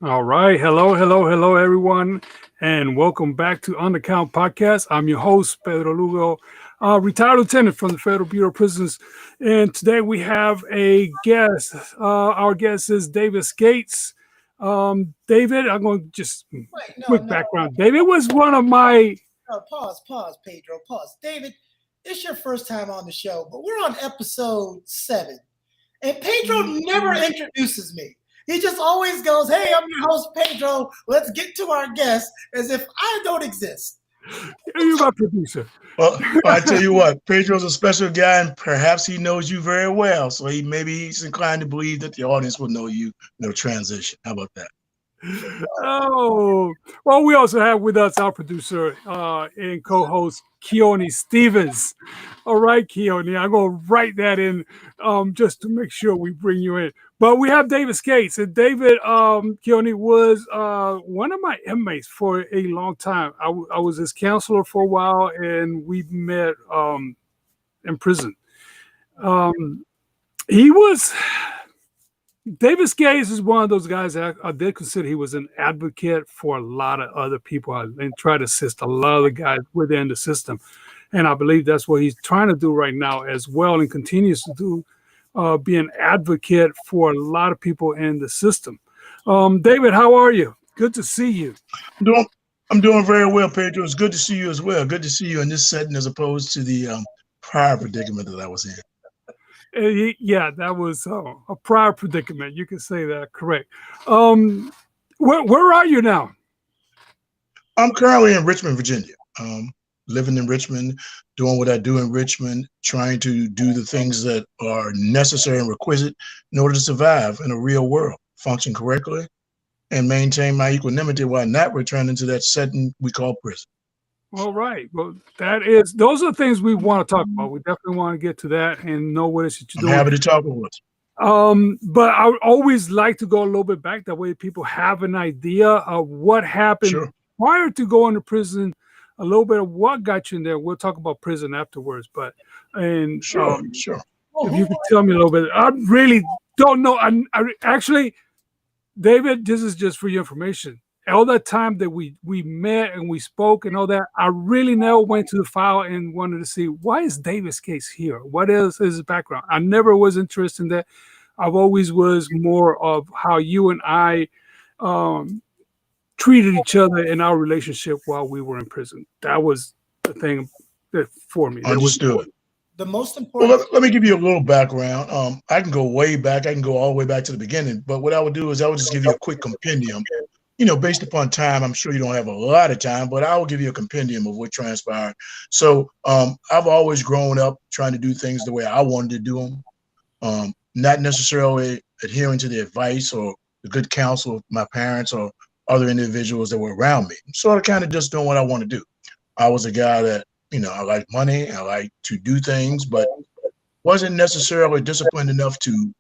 All right. Hello, hello, hello, everyone, and welcome back to On the Count Podcast. I'm your host, Pedro Lugo, retired lieutenant from the Federal Bureau of Prisons. And today we have a guest. Our guest is David Scates. David, I'm going to just Wait, no, quick no, background. David was one of my. no. Pause, Pedro. Pause. David, it's your first time on the show, but we're on episode 7. And Pedro never introduces me. He just always goes, "Hey, I'm your host, Pedro. Let's get to our guest," as if I don't exist. You're my producer. Well, I tell you what, Pedro's a special guy, and perhaps he knows you very well. So he's inclined to believe that the audience will know you, transition. How about that? Oh, well, we also have with us our producer and co-host Keone Stevens. All right, Keone, I'm going to write that in just to make sure we bring you in. But we have David Scates, and David Keone was one of my inmates for a long time. I was his counselor for a while, and we met in prison. He was. David Scates is one of those guys that I did consider he was an advocate for a lot of other people and try to assist a lot of the guys within the system. And I believe that's what he's trying to do right now as well and continues to do, be an advocate for a lot of people in the system. David, how are you? Good to see you. I'm doing very well, Pedro. It's good to see you as well. Good to see you in this setting as opposed to the prior predicament that I was in. Yeah, that was a prior predicament. You can say that, correct. Where are you now? I'm currently in Richmond, Virginia. Living in Richmond, doing what I do in Richmond, trying to do the things that are necessary and requisite in order to survive in a real world, function correctly, and maintain my equanimity while not returning to that setting we call prison. All right. Well, those are the things we want to talk about. We definitely want to get to that and know what it is you're I'm doing. happy to talk with you. But I would always like to go a little bit back. That way people have an idea of what happened prior to going to prison, a little bit of what got you in there. We'll talk about prison afterwards. But sure. If you could tell me a little bit, I really don't know. I actually, David, this is just for your information. All that time that we met and we spoke and all that, I really never went to the file and wanted to see why is David's case here? What is his background? I never was interested in that. I've always was more of how you and I treated each other in our relationship while we were in prison. That was the thing that for me. Understood. The most important. Well, let me give you a little background. I can go way back. I can go all the way back to the beginning. But what I would do is I would just give you a quick compendium. Based upon time, I'm sure you don't have a lot of time, but I will give you a compendium of what transpired. So I've always grown up trying to do things the way I wanted to do them, not necessarily adhering to the advice or the good counsel of my parents or other individuals that were around me. Sort of kind of just doing what I want to do. I was a guy that, I like money, I like to do things, but wasn't necessarily disciplined enough to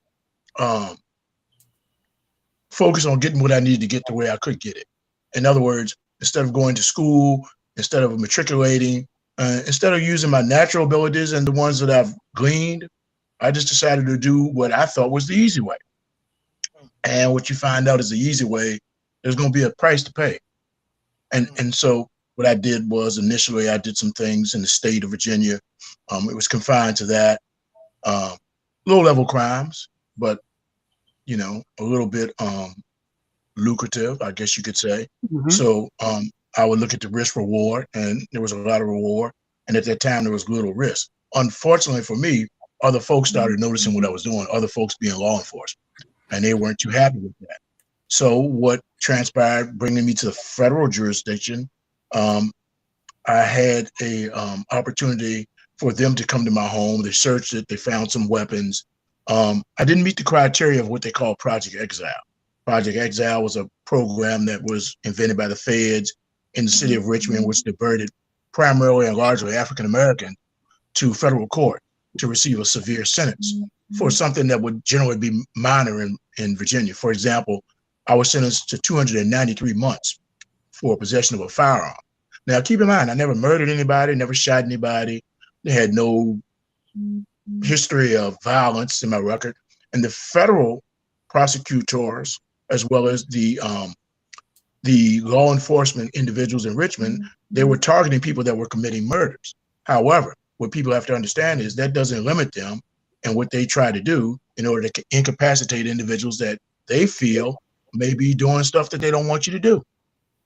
focus on getting what I needed to get to where I could get it. In other words, instead of going to school, instead of matriculating, instead of using my natural abilities and the ones that I've gleaned, I just decided to do what I thought was the easy way. And what you find out is the easy way, there's going to be a price to pay. And so what I did was initially I did some things in the state of Virginia. It was confined to that, low-level crimes, but a little bit lucrative, I guess you could say. Mm-hmm. So I would look at the risk reward, and there was a lot of reward. And at that time, there was little risk. Unfortunately for me, other folks started noticing what I was doing, other folks being law enforcement, and they weren't too happy with that. So what transpired, bringing me to the federal jurisdiction, I had a opportunity for them to come to my home. They searched it. They found some weapons. I didn't meet the criteria of what they call Project Exile. Project Exile was a program that was invented by the feds in the city of Richmond, which diverted primarily and largely African American to federal court to receive a severe sentence for something that would generally be minor in Virginia. For example, I was sentenced to 293 months for possession of a firearm. Now, keep in mind, I never murdered anybody, never shot anybody. They had no history of violence in my record. And the federal prosecutors as well as the law enforcement individuals in Richmond, they were targeting people that were committing murders. However, what people have to understand is that doesn't limit them and what they try to do in order to incapacitate individuals that they feel may be doing stuff that they don't want you to do.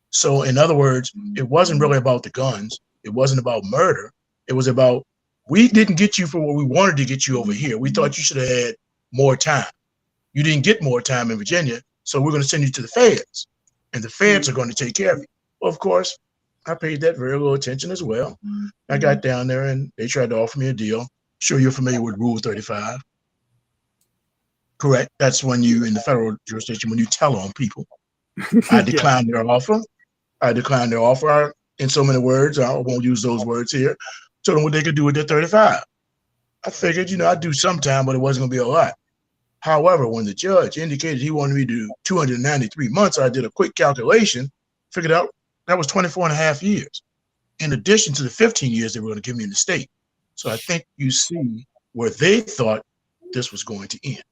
So in other words, it wasn't really about the guns. It wasn't about murder. It was about, we didn't get you for what we wanted to get you over here. We thought you should have had more time. You didn't get more time in Virginia, so we're going to send you to the feds, and the feds are going to take care of you. Well, of course, I paid that very little attention as well. I got down there, and they tried to offer me a deal. Sure, you're familiar with Rule 35. Correct. That's when you, in the federal jurisdiction, when you tell on people. I declined their offer. In so many words. I won't use those words here. Told them what they could do with their 35. I figured, I'd do some time, but it wasn't going to be a lot. However, when the judge indicated he wanted me to do 293 months, I did a quick calculation, figured out that was 24 and a half years, in addition to the 15 years they were going to give me in the state. So I think you see where they thought this was going to end.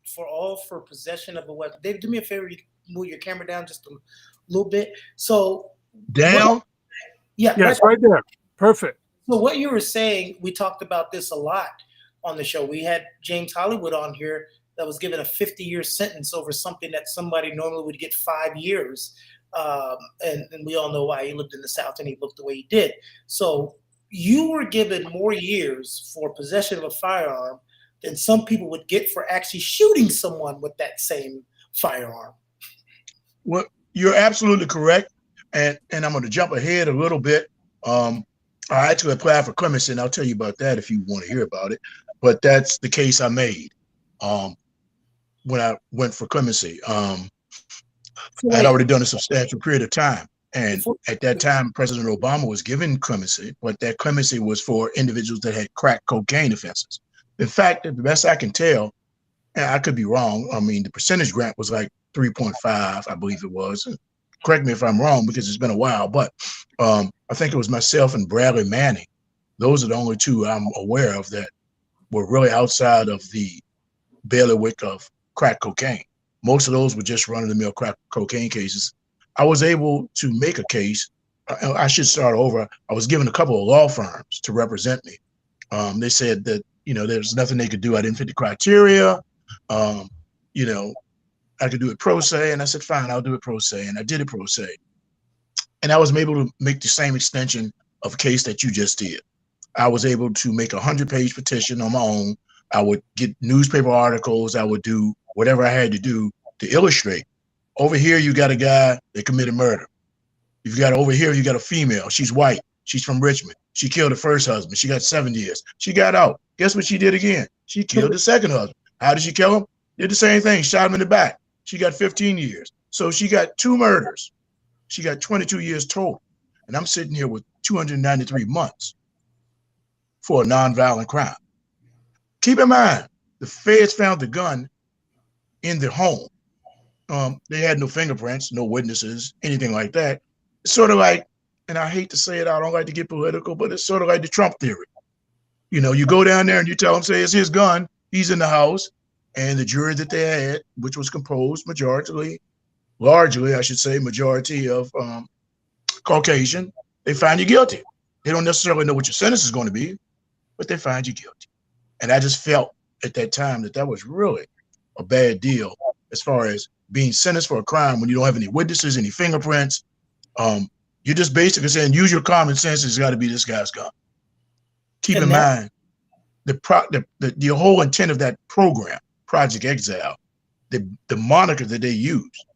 For possession of a weapon. Dave, do me a favor, you move your camera down just a little bit. So down? Yes, right there. Perfect. So what you were saying, we talked about this a lot on the show. We had James Hollywood on here that was given a 50-year sentence over something that somebody normally would get 5 years. And we all know why. He lived in the South and he looked the way he did. So you were given more years for possession of a firearm than some people would get for actually shooting someone with that same firearm. Well, you're absolutely correct. And I'm going to jump ahead a little bit. I actually applied for clemency, and I'll tell you about that if you want to hear about it. But that's the case I made when I went for clemency. I had already done a substantial period of time. And at that time, President Obama was giving clemency, but that clemency was for individuals that had crack cocaine offenses. In fact, the best I can tell, and I could be wrong, I mean, the percentage grant was like 3.5, I believe it was. Correct me if I'm wrong, because it's been a while, but I think it was myself and Bradley Manning. Those are the only two I'm aware of that were really outside of the bailiwick of crack cocaine. Most of those were just run-of-the-mill crack cocaine cases. I was able to make a case. I should start over. I was given a couple of law firms to represent me. They said that, there's nothing they could do. I didn't fit the criteria. I could do it pro se. And I said, fine, I'll do it pro se. And I did it pro se. And I was able to make the same extension of a case that you just did. I was able to make a 100-page petition on my own. I would get newspaper articles. I would do whatever I had to do to illustrate. Over here, you got a guy that committed murder. You've got over here, you got a female. She's white. She's from Richmond. She killed her first husband. She got 7 years. She got out. Guess what she did again? She killed the second husband. How did she kill him? Did the same thing. Shot him in the back. She got 15 years. So she got 2 murders. She got 22 years total. And I'm sitting here with 293 months for a nonviolent crime. Keep in mind, the feds found the gun in the home. They had no fingerprints, no witnesses, anything like that. It's sort of like, and I hate to say it, I don't like to get political, but it's sort of like the Trump theory. You go down there and you tell them, say, it's his gun, he's in the house, and the jury that they had, which was composed majority of Caucasian, they find you guilty. They don't necessarily know what your sentence is going to be, but they find you guilty. And I just felt at that time that was really a bad deal as far as being sentenced for a crime when you don't have any witnesses, any fingerprints. You're just basically saying, use your common sense. It's got to be this guy's gun. Keep in mind, the whole intent of that program, Project Exile, the moniker that they used,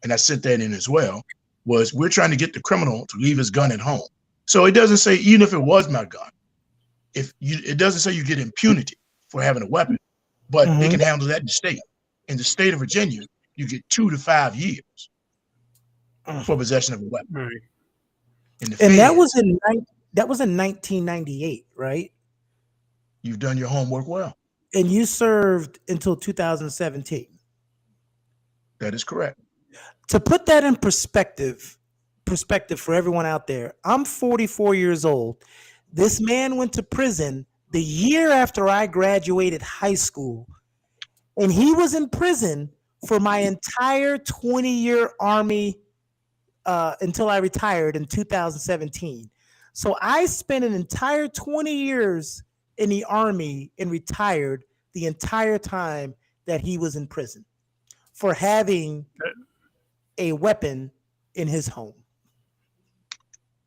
and I sent that in as well, was we're trying to get the criminal to leave his gun at home. So it doesn't say, even if it was my gun, it doesn't say you get impunity for having a weapon, but they can handle that in the state. In the state of Virginia, you get 2 to 5 years for possession of a weapon. Right. And that was in 1998, right? You've done your homework well. And you served until 2017. That is correct. To put that in perspective for everyone out there, I'm 44 years old. This man went to prison the year after I graduated high school, and he was in prison for my entire 20-year Army until I retired in 2017. So I spent an entire 20 years in the Army and retired the entire time that he was in prison for having a weapon in his home.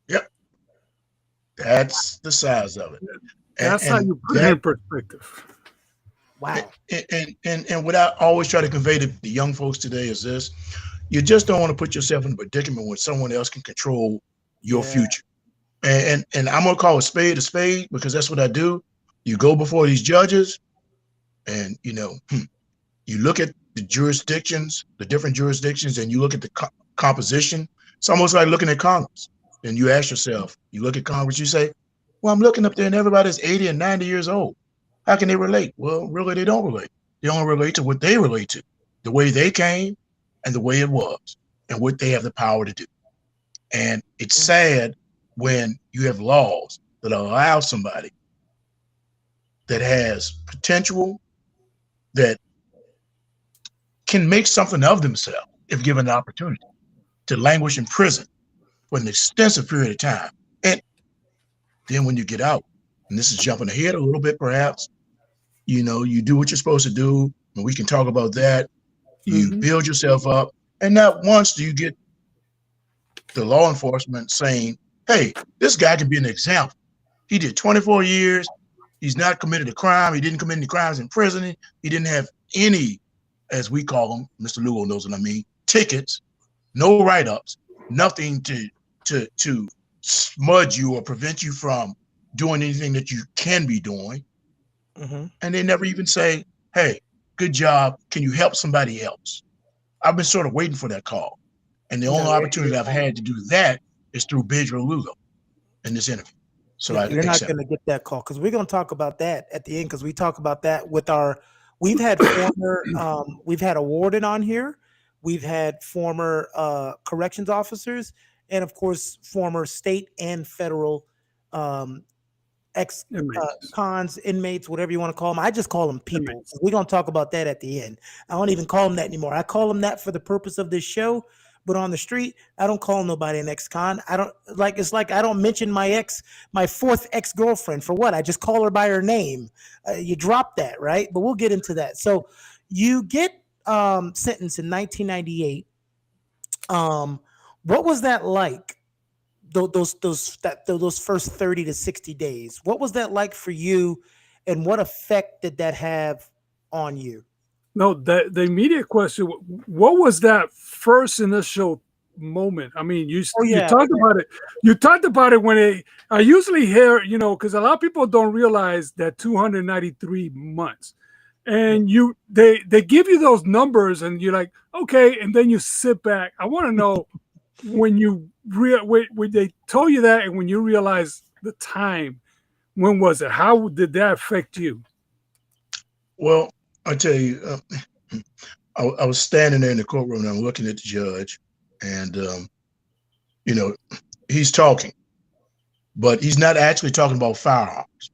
Yep. That's the size of it. That's how you put it in perspective. Wow. And what I always try to convey to the young folks today is this: you just don't want to put yourself in a predicament when someone else can control your future. And I'm gonna call a spade because that's what I do. You go before these judges, and you look at the jurisdictions, the different jurisdictions, and you look at the composition. It's almost like looking at Congress. And you ask yourself, you look at Congress, you say, well, I'm looking up there and everybody's 80 and 90 years old. How can they relate? Well, really, they don't relate. They only relate to what they relate to, the way they came and the way it was and what they have the power to do. And it's sad when you have laws that allow somebody that has potential, that can make something of themselves if given the opportunity, to languish in prison for an extensive period of time. And then when you get out, and this is jumping ahead a little bit perhaps, you do what you're supposed to do, and we can talk about that. You build yourself up, and not once do you get the law enforcement saying, hey, this guy can be an example. He did 24 years. He's not committed a crime. He didn't commit any crimes in prison. He didn't have any, as we call them, Mr. Lugo knows what I mean, tickets, no write-ups, nothing to smudge you or prevent you from doing anything that you can be doing. And they never even say, hey, good job. Can you help somebody else? I've been sort of waiting for that call. And the only opportunity I've had to do that is through Pedro Lugo in this interview. So you're not going to get that call, because we're going to talk about that at the end, because we talk about that with we've had former, we've had a warden on here. We've had former corrections officers, and of course, former state and federal ex-cons, inmates, whatever you want to call them. I just call them people. We're going to talk about that at the end. I don't even call them that anymore. I call them that for the purpose of this show, but on the street, I don't call nobody an ex-con. It's like I don't mention my fourth ex-girlfriend for what? I just call her by her name. You drop that, right? But we'll get into that. So you get sentenced in 1998. What was that like? Those first 30 to 60 days. What was that like for you, and what effect did that have on you? No, the immediate question: what was that first initial moment? I mean, you talked about it. You talked about it when I usually hear, because a lot of people don't realize that 293 months, and they give you those numbers, and you're like, okay, and then you sit back. I want to know when when they told you that, and when you realize the time, when was it? How did that affect you? Well, I tell you, I was standing there in the courtroom and I'm looking at the judge, and he's talking, but he's not actually talking about firearms.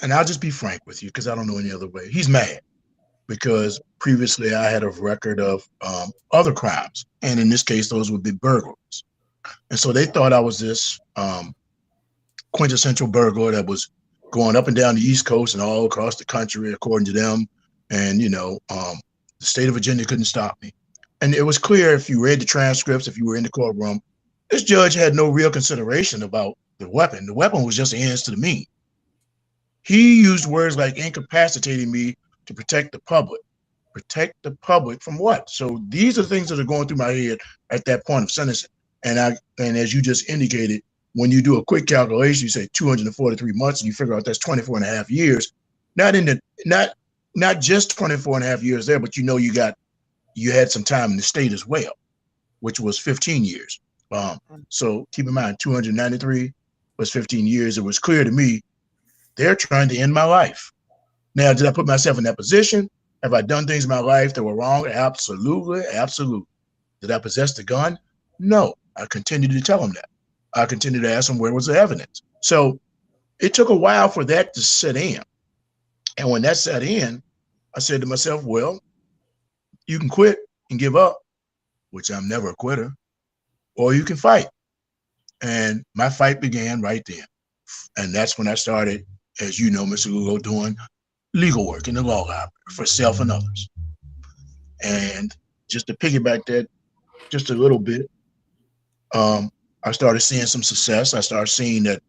And I'll just be frank with you, because I don't know any other way. He's mad because previously I had a record of other crimes, and in this case, those would be burglaries. And so they thought I was this quintessential burglar that was going up and down the East Coast and all across the country, according to them. And, the state of Virginia couldn't stop me. And it was clear, if you read the transcripts, if you were in the courtroom, this judge had no real consideration about the weapon. The weapon was just ends to the mean. He used words like incapacitating me to protect the public. Protect the public from what? So these are things that are going through my head at that point of sentencing. And as you just indicated, when you do a quick calculation, you say 243 months, and you figure out that's 24 and a half years. Not just 24 and a half years there, but you had some time in the state as well, which was 15 years. So keep in mind, 293 was 15 years. It was clear to me they're trying to end my life. Now, did I put myself in that position? Have I done things in my life that were wrong? Absolutely, absolutely. Did I possess the gun? No. I continued to tell him that. I continued to ask him where was the evidence. So it took a while for that to set in. And when that set in, I said to myself, well, You can quit and give up, which I'm never a quitter, or you can fight. And my fight began right then. And that's when I started, as you know, Mr. Lugo, doing legal work in the law library for self and others. And just to piggyback that just a little bit, I started seeing some success. I started seeing that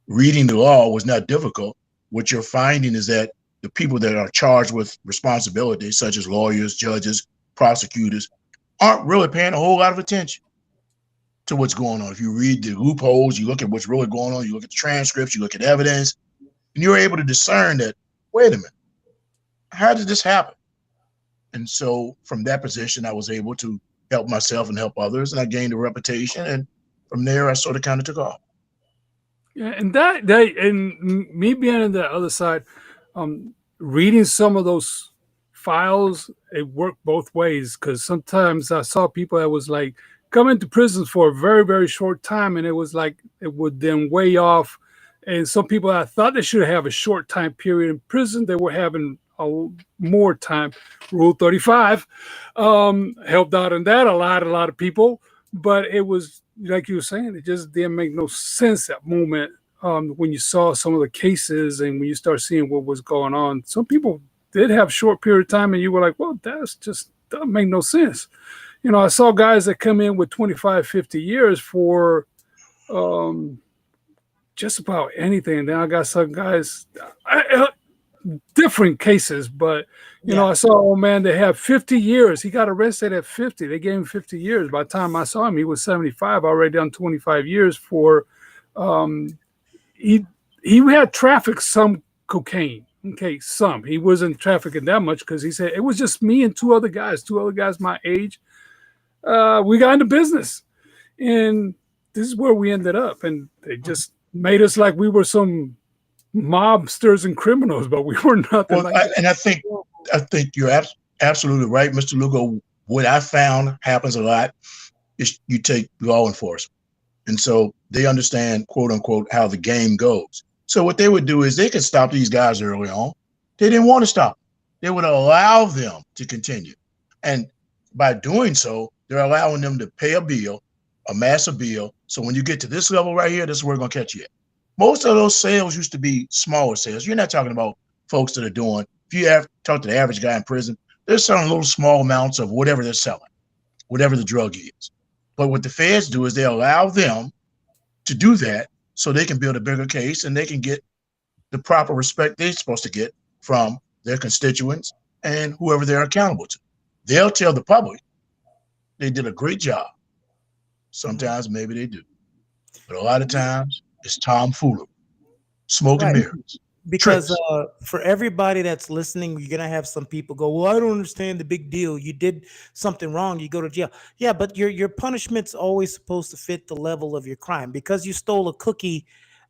reading the law was not difficult. What you're finding is that the people that are charged with responsibilities, such as lawyers, judges, prosecutors, aren't really paying a whole lot of attention to what's going on. If you read the loopholes, you look at what's really going on, you look at the transcripts, you look at evidence, and you're able to discern that, wait a minute, how did this happen? And so from that position, I was able to help myself and help others, and I gained a reputation. And from there, I sort of kind of took off. Yeah, and and me being on the other side, reading some of those files, it worked both ways because sometimes I saw people that was like come into prisons for a very, very short time, and it was like it would then weigh off. And some people I thought they should have a short time period in prison, they were having more time. Rule 35 helped out in that a lot of people, but it was like you were saying, it just didn't make no sense at moment when you saw some of the cases and when you start seeing what was going on. Some people did have short period of time, and you were like, well, that's just doesn't make no sense. You know, I saw guys that come in with 25, 50 years for just about anything. And then I got some guys, different cases, but you know, I saw an old man that had 50 years. He got arrested at 50. They gave him 50 years. By the time I saw him, he was 75, already done 25 years for he had trafficked some cocaine. Okay, some. He wasn't trafficking that much because he said it was just me and two other guys my age. We got into business. And this is where we ended up. And they just made us like we were some mobsters and criminals, but we were nothing. Well, like and I think you're absolutely right, Mr. Lugo. What I found happens a lot is you take law enforcement, and so they understand, quote unquote, how the game goes. So what they would do is they could stop these guys early on. They didn't want to stop. They would allow them to continue, and by doing so, they're allowing them to pay a bill, a massive bill. So when you get to this level right here, this is where we're gonna catch you at. Most of those sales used to be smaller sales. You're not talking about folks that are doing, if you have talk to the average guy in prison, they're selling little small amounts of whatever they're selling, whatever the drug is. But what the feds do is they allow them to do that so they can build a bigger case and they can get the proper respect they're supposed to get from their constituents and whoever they're accountable to. They'll tell the public they did a great job. Sometimes maybe they do. But a lot of times, it's tomfoolery, smoke and mirrors. Because for everybody that's listening, you're gonna have some people go, "Well, I don't understand the big deal. You did something wrong, you go to jail." Yeah, but your punishment's always supposed to fit the level of your crime. Because you stole a cookie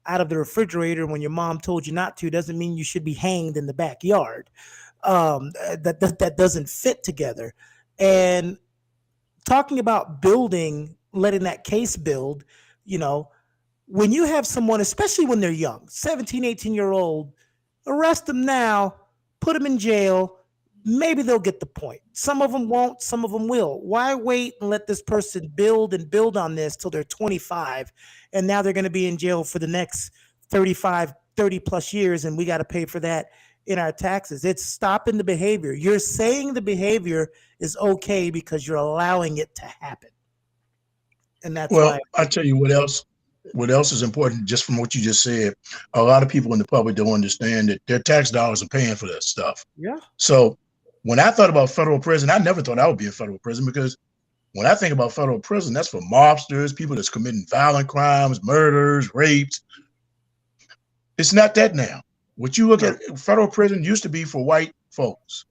out of the refrigerator when your mom told you not to, doesn't mean you should be hanged in the backyard. That doesn't fit together. And talking about building, letting that case build, you know. When you have someone, especially when they're young, 17, 18-year-old, arrest them now, put them in jail, maybe they'll get the point. Some of them won't, some of them will. Why wait and let this person build on this till they're 25, and now they're going to be in jail for the next 35, 30 plus years, and we got to pay for that in our taxes. It's stopping the behavior. You're saying the behavior is okay because you're allowing it to happen. And that's why. I'll tell you what else. What else is important, just from what you just said, a lot of people in the public don't understand that their tax dollars are paying for that stuff. Yeah. So when I thought about federal prison, I never thought I would be in federal prison, because when I think about federal prison, that's for mobsters, people that's committing violent crimes, murders, rapes. It's not that now. What you look at, federal prison used to be for white folks.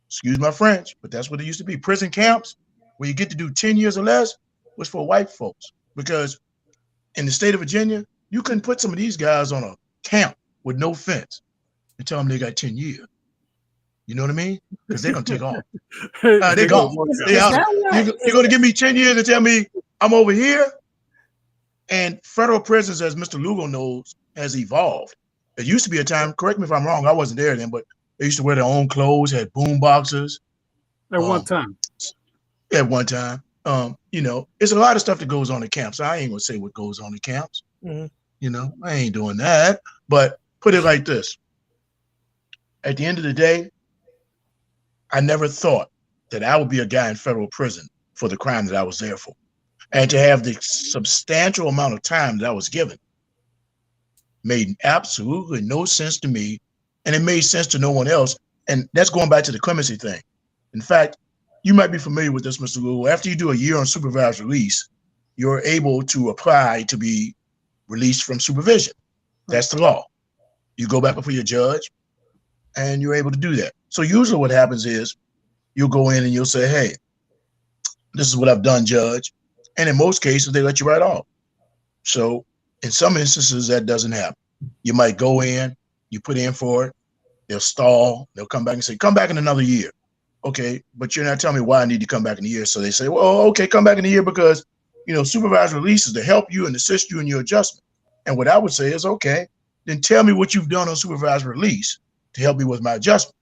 Excuse my French, but that's what it used to be. Prison camps, where you get to do 10 years or less, was for white folks, because in the state of Virginia, you couldn't put some of these guys on a camp with no fence and tell them they got 10 years. You know what I mean? Because they're going to take off. They're gone. You're going to give me 10 years and tell me I'm over here? And federal prisons, as Mr. Lugo knows, has evolved. It used to be a time, correct me if I'm wrong, I wasn't there then, but they used to wear their own clothes, had boom boxes. At one time. At one time. You know, it's a lot of stuff that goes on in camps. I ain't gonna say what goes on in camps. Mm-hmm. You know, I ain't doing that. But put it like this. At the end of the day, I never thought that I would be a guy in federal prison for the crime that I was there for. And to have the substantial amount of time that I was given made absolutely no sense to me. And it made sense to no one else. And that's going back to the clemency thing. In fact, you might be familiar with this, Mr. Google. After you do a year on supervised release, you're able to apply to be released from supervision. That's the law. You go back before your judge and you're able to do that. So usually what happens is you'll go in and you'll say, hey, this is what I've done, judge. And in most cases, they let you right off. So in some instances, that doesn't happen. You might go in, you put in for it, they'll stall, they'll come back and say, come back in another year. Okay, but you're not telling me why I need to come back in a year. So they say, well, okay, come back in a year because, you know, supervised release is to help you and assist you in your adjustment. And what I would say is, okay, then tell me what you've done on supervised release to help me with my adjustment.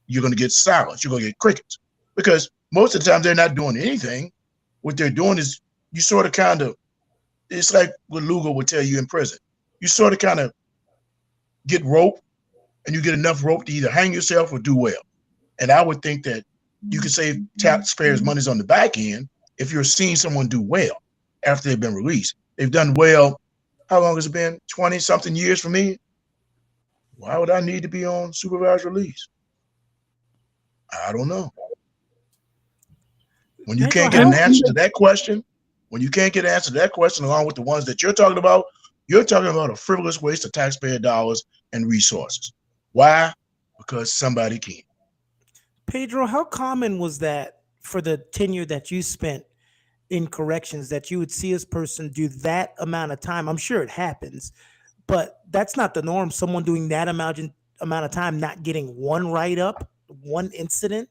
You're going to get silence. You're going to get crickets. Because most of the time they're not doing anything. What they're doing is you sort of kind of, it's like what Lugo would tell you in prison. You sort of kind of get rope and you get enough rope to either hang yourself or do well. And I would think that you could save taxpayers' monies on the back end if you're seeing someone do well after they've been released. They've done well. How long has it been? 20-something years for me? Why would I need to be on supervised release? I don't know. When you can't get an answer to that question, along with the ones that you're talking about a frivolous waste of taxpayer dollars and resources. Why? Because somebody can. Pedro, how common was that for the tenure that you spent in corrections that you would see this person do that amount of time? I'm sure it happens, but that's not the norm. Someone doing that amount of time, not getting one write-up, one incident.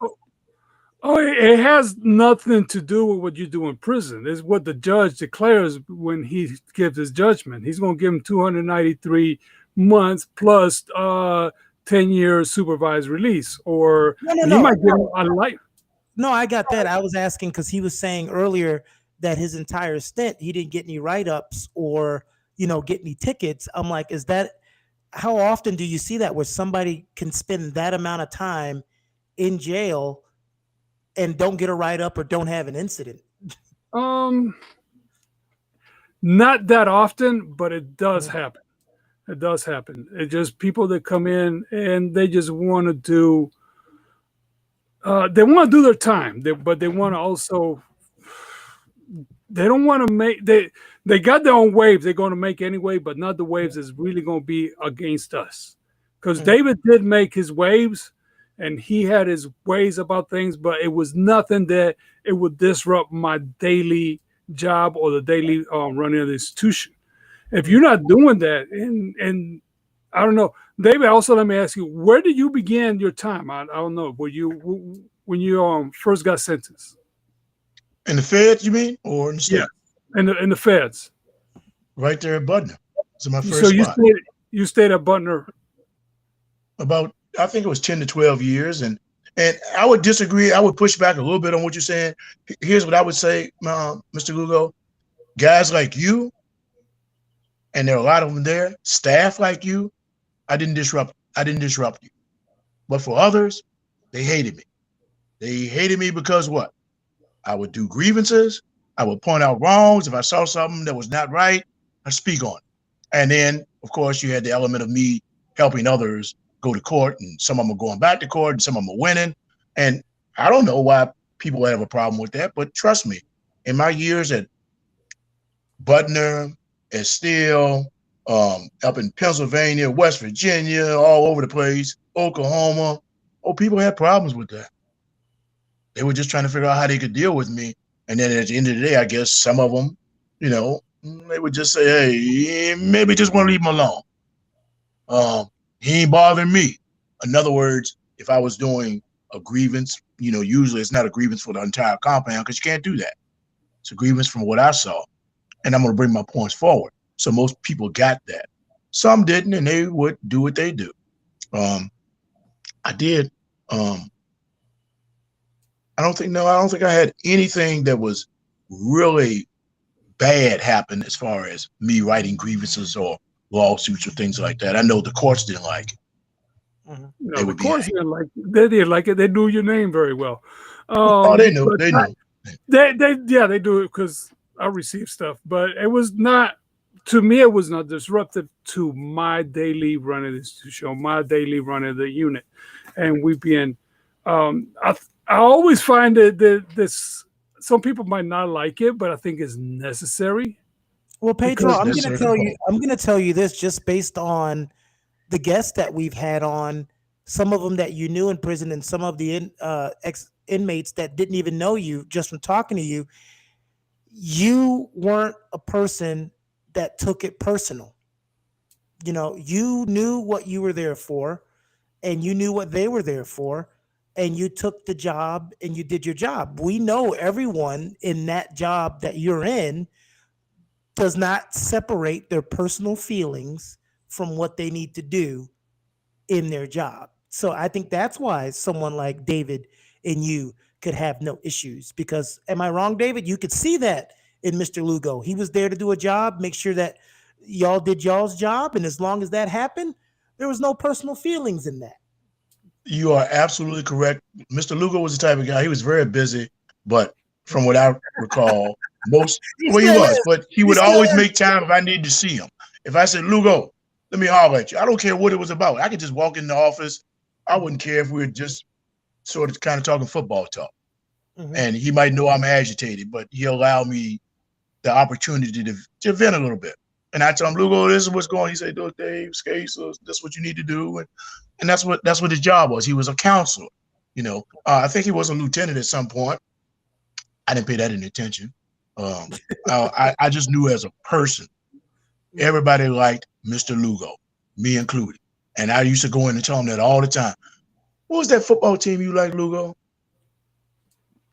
Oh, it has nothing to do with what you do in prison. It's what the judge declares when he gives his judgment. He's going to give him 293 months plus 10 years supervised release, or he might give him a life. No, I got that. I was asking because he was saying earlier that his entire stint, he didn't get any write-ups or, you know, get any tickets. I'm like, is that, how often do you see that where somebody can spend that amount of time in jail and don't get a write-up or don't have an incident? Not that often, but it does happen. It does happen. It's just people that come in and they just want to do, they want to do their time, but they want to also, they don't want to make, they got their own waves they're going to make anyway, but not the waves that's really going to be against us. Because David did make his waves and he had his ways about things, but it was nothing that it would disrupt my daily job or the daily running of the institution. If you're not doing that, and I don't know, David, also let me ask you, where did you begin your time? I don't know. When you first got sentenced? In the feds, you mean, or in the state? Yeah, in the feds. Right there at Butner. It's my first So spot. you stayed at Butner about, I think it was 10 to 12 years, and I would disagree. I would push back a little bit on what you're saying. Here's what I would say, Mr. Lugo. Guys like you, and there are a lot of them there, staff like you, I didn't disrupt you. But for others, they hated me. They hated me because what? I would do grievances. I would point out wrongs. If I saw something that was not right, I'd speak on it. And then, of course, you had the element of me helping others go to court, and some of them are going back to court, and some of them are winning. And I don't know why people have a problem with that, but trust me, in my years at Butner, at Steele, up in Pennsylvania, West Virginia, all over the place, Oklahoma, people had problems with that. They were just trying to figure out how they could deal with me. And then at the end of the day, I guess some of them, you know, they would just say, hey, maybe just want to leave him alone. He ain't bothering me. In other words, if I was doing a grievance, you know, usually it's not a grievance for the entire compound because you can't do that. It's a grievance from what I saw. And I'm going to bring my points forward. So most people got that. Some didn't, and they would do what they do. I did I don't think I had anything that was really bad happen as far as me writing grievances or lawsuits or things like that. I know the courts didn't like it. Mm-hmm. No, They the would be course angry. didn't like it. They did like it. They knew your name very well. Oh, they knew. But They knew. they do it because I receive stuff. But it was not, to me. It was not disruptive to my daily run of this show, my daily run of the unit, and we being. I always find that this. Some people might not like it, but I think it's necessary Well, Pedro, because It's necessary component. I'm gonna tell you this just based on the guests that we've had on, some of them that you knew in prison, and some of the ex inmates that didn't even know you just from talking to you. You weren't a person that took it personal. You know, you knew what you were there for, and you knew what they were there for, and you took the job and you did your job. We know everyone in that job that you're in does not separate their personal feelings from what they need to do in their job. So I think that's why someone like David and you could have no issues. Because am I wrong, David? You could see that in Mr. Lugo. He was there to do a job, make sure that y'all did y'all's job, and as long as that happened, there was no personal feelings in that. You are absolutely correct. Mr. Lugo was the type of guy. He was very busy, but from what I recall, He well, he still was, is. but he He would still always is. make time if I needed to see him. If I said, Lugo, let me holler at you. I don't care what it was about. I could just walk in the office. I wouldn't care if we were just sort of kind of talking football talk. Mhm. And he might know I'm agitated, but he allowed me the opportunity to vent a little bit. And I told him, Lugo, this is what's going on. He said, look, Dave, Scates, this is what you need to do. And that's what his job was. He was a counselor. I think he was a lieutenant at some point. I didn't pay that any attention. I just knew as a person, everybody liked Mr. Lugo, me included. And I used to go in and tell him that all the time. What was that football team you like, Lugo? oh,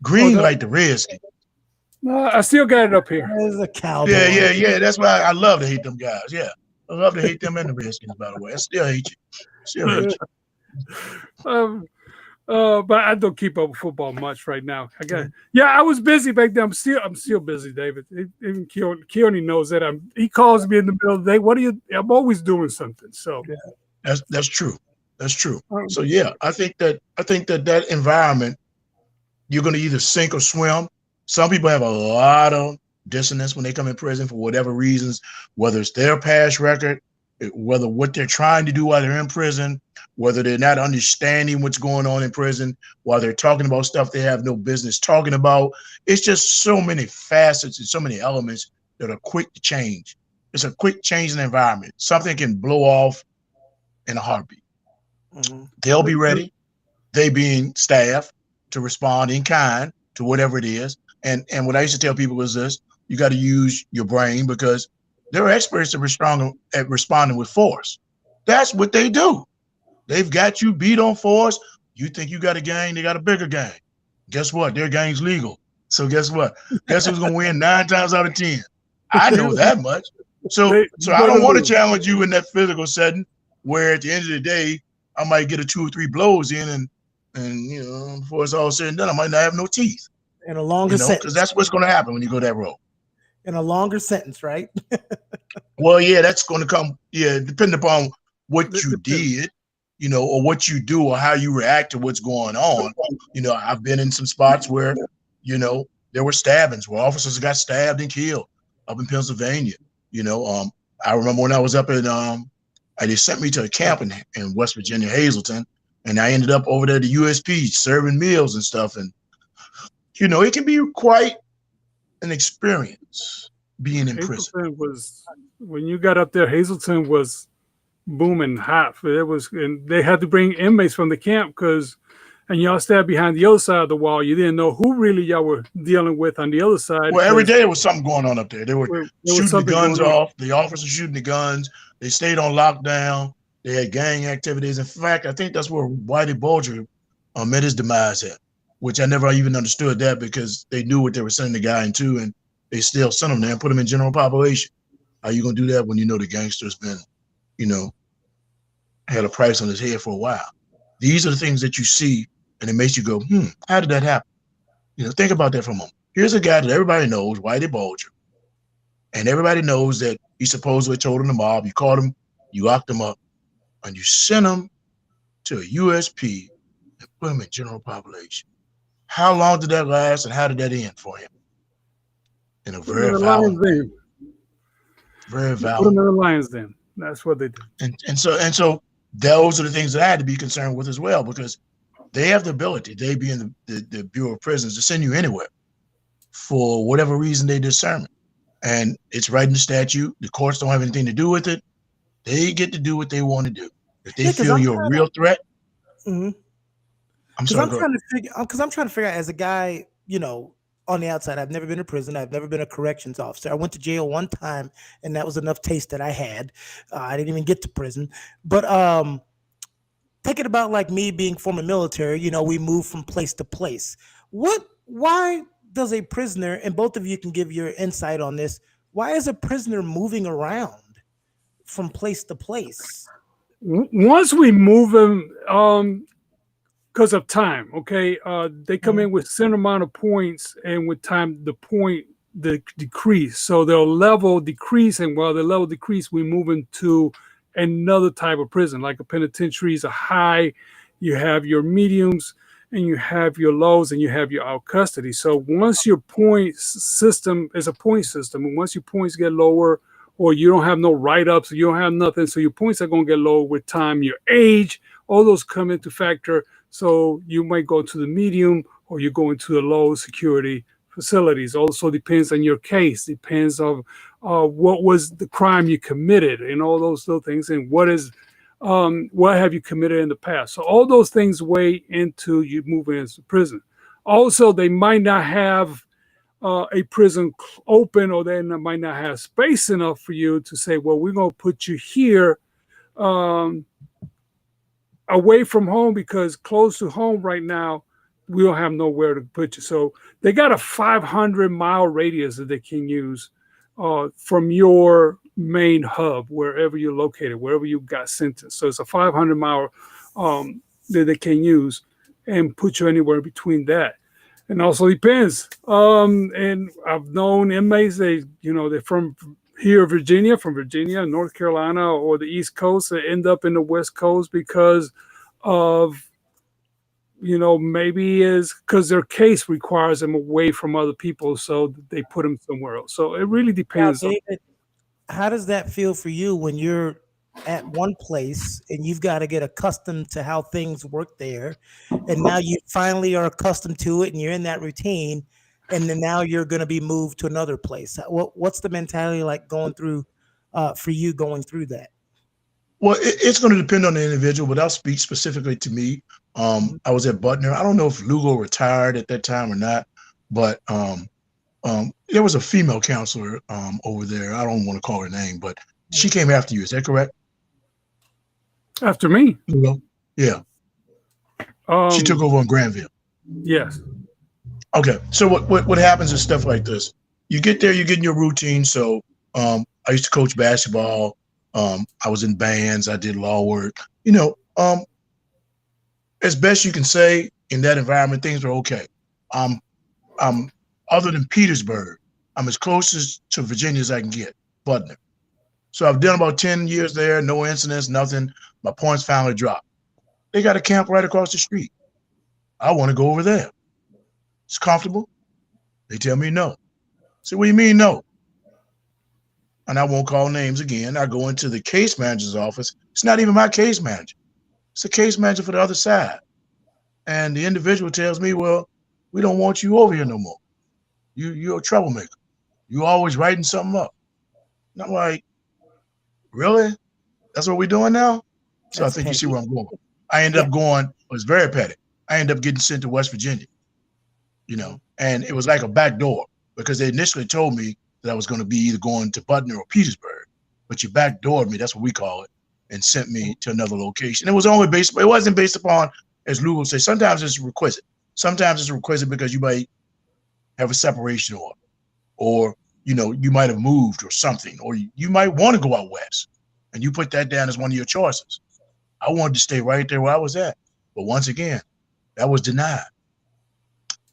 Green like the Redskins. no, I still got it up here. There's a Yeah, cowboy. yeah, yeah. That's why I love to hate them guys. Yeah. I love to hate them and the Redskins, by the way. I still hate you. Still hate you. um, but I don't keep up with football much right now. Yeah, I was busy back then. I'm still busy, David. Even Keone knows that. He calls me in the middle of the day. What are you? I'm always doing something. So That's true. That's true. um, So yeah, I think that environment, you're going to either sink or swim. Some people have a lot of dissonance when they come in prison for whatever reasons, whether it's their past record, whether what they're trying to do while they're in prison, whether they're not understanding what's going on in prison, while they're talking about stuff they have no business talking about. It's just so many facets and so many elements that are quick to change. It's a quick change in the environment. Something can blow off in a heartbeat. Mhm. They'll be ready, they being staff, to respond in kind to whatever it is. And what I used to tell people was this: you got to use your brain, because they're experts at responding with force. That's what they do. They've got you beat on force. You think you got a gang, they got a bigger gang. Guess what? Their gang's legal. So guess what? Guess who's gonna win 9 times out of 10? I know that much. So you're I gonna don't want to lose. challenge you in that physical setting where at the end of the day I might get a 2 or 3 blows in, and before it's all said and done, I might not have no teeth. In a longer Because sentence. that's what's going to happen when you go that road. In a longer sentence, right? Well, yeah, that's going to come. Yeah, depending upon what you Depends. did, or what you do, or how you react to what's going on. I've been in some spots where, there were stabbings, where officers got stabbed and killed up in Pennsylvania. I remember when I was up in, they sent me to a camp in West Virginia, Hazleton, and I ended up over there at the USP serving meals and stuff. And, it can be quite an experience being in prison. Hazleton was, when you got up there. Hazleton was booming hot. And they had to bring inmates from the camp and y'all stabbed behind the other side of the wall. You didn't know who really y'all were dealing with on the other side. Well, every day there was something going on up there. They were there was shooting the something guns going on. off. The officers shooting the guns. They stayed on lockdown. They had gang activities. In fact, I think that's where Whitey Bulger met his demise at, which I never even understood that, because they knew what they were sending the guy into, and they still sent him there and put him in general population. How you gonna do that when you know the gangster's been, had a price on his head for a while? These are the things that you see, and it makes you go, how did that happen? Think about that for a moment. Here's a guy that everybody knows, Whitey Bulger, and everybody knows that he supposedly told him the mob. You caught him, you locked him up, and you sent him to a USP and put him in general population. How long did that last, and how did that end for him? In a Put him in very the lion's violent way. den. Very Put him violent. in the lion's den. That's what they do. And so those are the things that I had to be concerned with as well, because they have the ability, they being the Bureau of Prisons, to send you anywhere for whatever reason they discern. And it's right in the statute. The courts don't have anything to do with it. They get to do what they want to do. If they feel you're a real threat, I'm sorry. I'm trying to figure out, as a guy, on the outside, I've never been to prison. I've never been a corrections officer. I went to jail one time, and that was enough taste that I had. I didn't even get to prison. But thinking about like me being former military, we move from place to place. Why does a prisoner, and both of you can give your insight on this, why is a prisoner moving around from place to place? Once we move them, because of time, okay, they come in with certain amount of points, and with time, the decrease. So they'll level decrease, and while the level decrease, we move into another type of prison, like a penitentiary is a high. You have your mediums, and you have your lows, and you have your out custody. So once your point system is a point system, and once your points get lower, or you don't have no write-ups, you don't have nothing, so your points are going to get lower with time. Your age, all those come into factor. So you might go to the medium, or you go into the low security facilities. Also depends on your case, depends on what was the crime you committed, and all those little things, and what have you committed in the past. So all those things weigh into you moving into prison. Also, they might not have a prison open, or they might not have space enough for you to say, well, we're going to put you here away from home, because close to home right now, we don't have nowhere to put you. So they got a 500-mile radius that they can use from your main hub, wherever you're located, wherever you got sentenced. So it's a 500-mile that they can use and put you anywhere between that. And also depends. And I've known inmates, they're from here, from Virginia, North Carolina, or the East Coast, they end up in the West Coast because of, maybe is because their case requires them away from other people, so they put them somewhere else. So it really depends. Now, David, how does that feel for you when you're at one place and you've got to get accustomed to how things work there, and now you finally are accustomed to it and you're in that routine, and then now you're going to be moved to another place? What's the mentality like going through for you going through that? Well, it's going to depend on the individual, but I'll speak specifically to me. I was at Butner. I don't know if Lugo retired at that time or not, but there was a female counselor over there. I don't want to call her name, but she came after you. Is that correct? After me? Lugo? Yeah. She took over in Granville. Yes. Okay. So what happens is stuff like this. You get there, you get in your routine. So I used to coach basketball. I was in bands. I did law work. As best you can say, in that environment, things were okay. Other than Petersburg, I'm as close to Virginia as I can get, Butner. So I've done about 10 years there, no incidents, nothing. My points finally dropped. They got a camp right across the street. I want to go over there. It's comfortable. They tell me no. I say, what do you mean no? And I won't call names again. I go into the case manager's office. It's not even my case manager. It's the case manager for the other side. And the individual tells me, well, we don't want you over here no more. You're a troublemaker. You're always writing something up. And I'm like, really? That's what we're doing now? So I think petty. You see where I'm going. I ended up going, it was very petty. I ended up getting sent to West Virginia, and it was like a back door, because they initially told me that I was going to be either going to Butner or Petersburg, but you backdoored me, that's what we call it, and sent me to another location. It wasn't based upon, as Lou will say, sometimes it's requisite. Sometimes it's requisite because you might have a separation order, or you might have moved or something, or you might want to go out west, and you put that down as one of your choices. I wanted to stay right there where I was at, but once again, that was denied.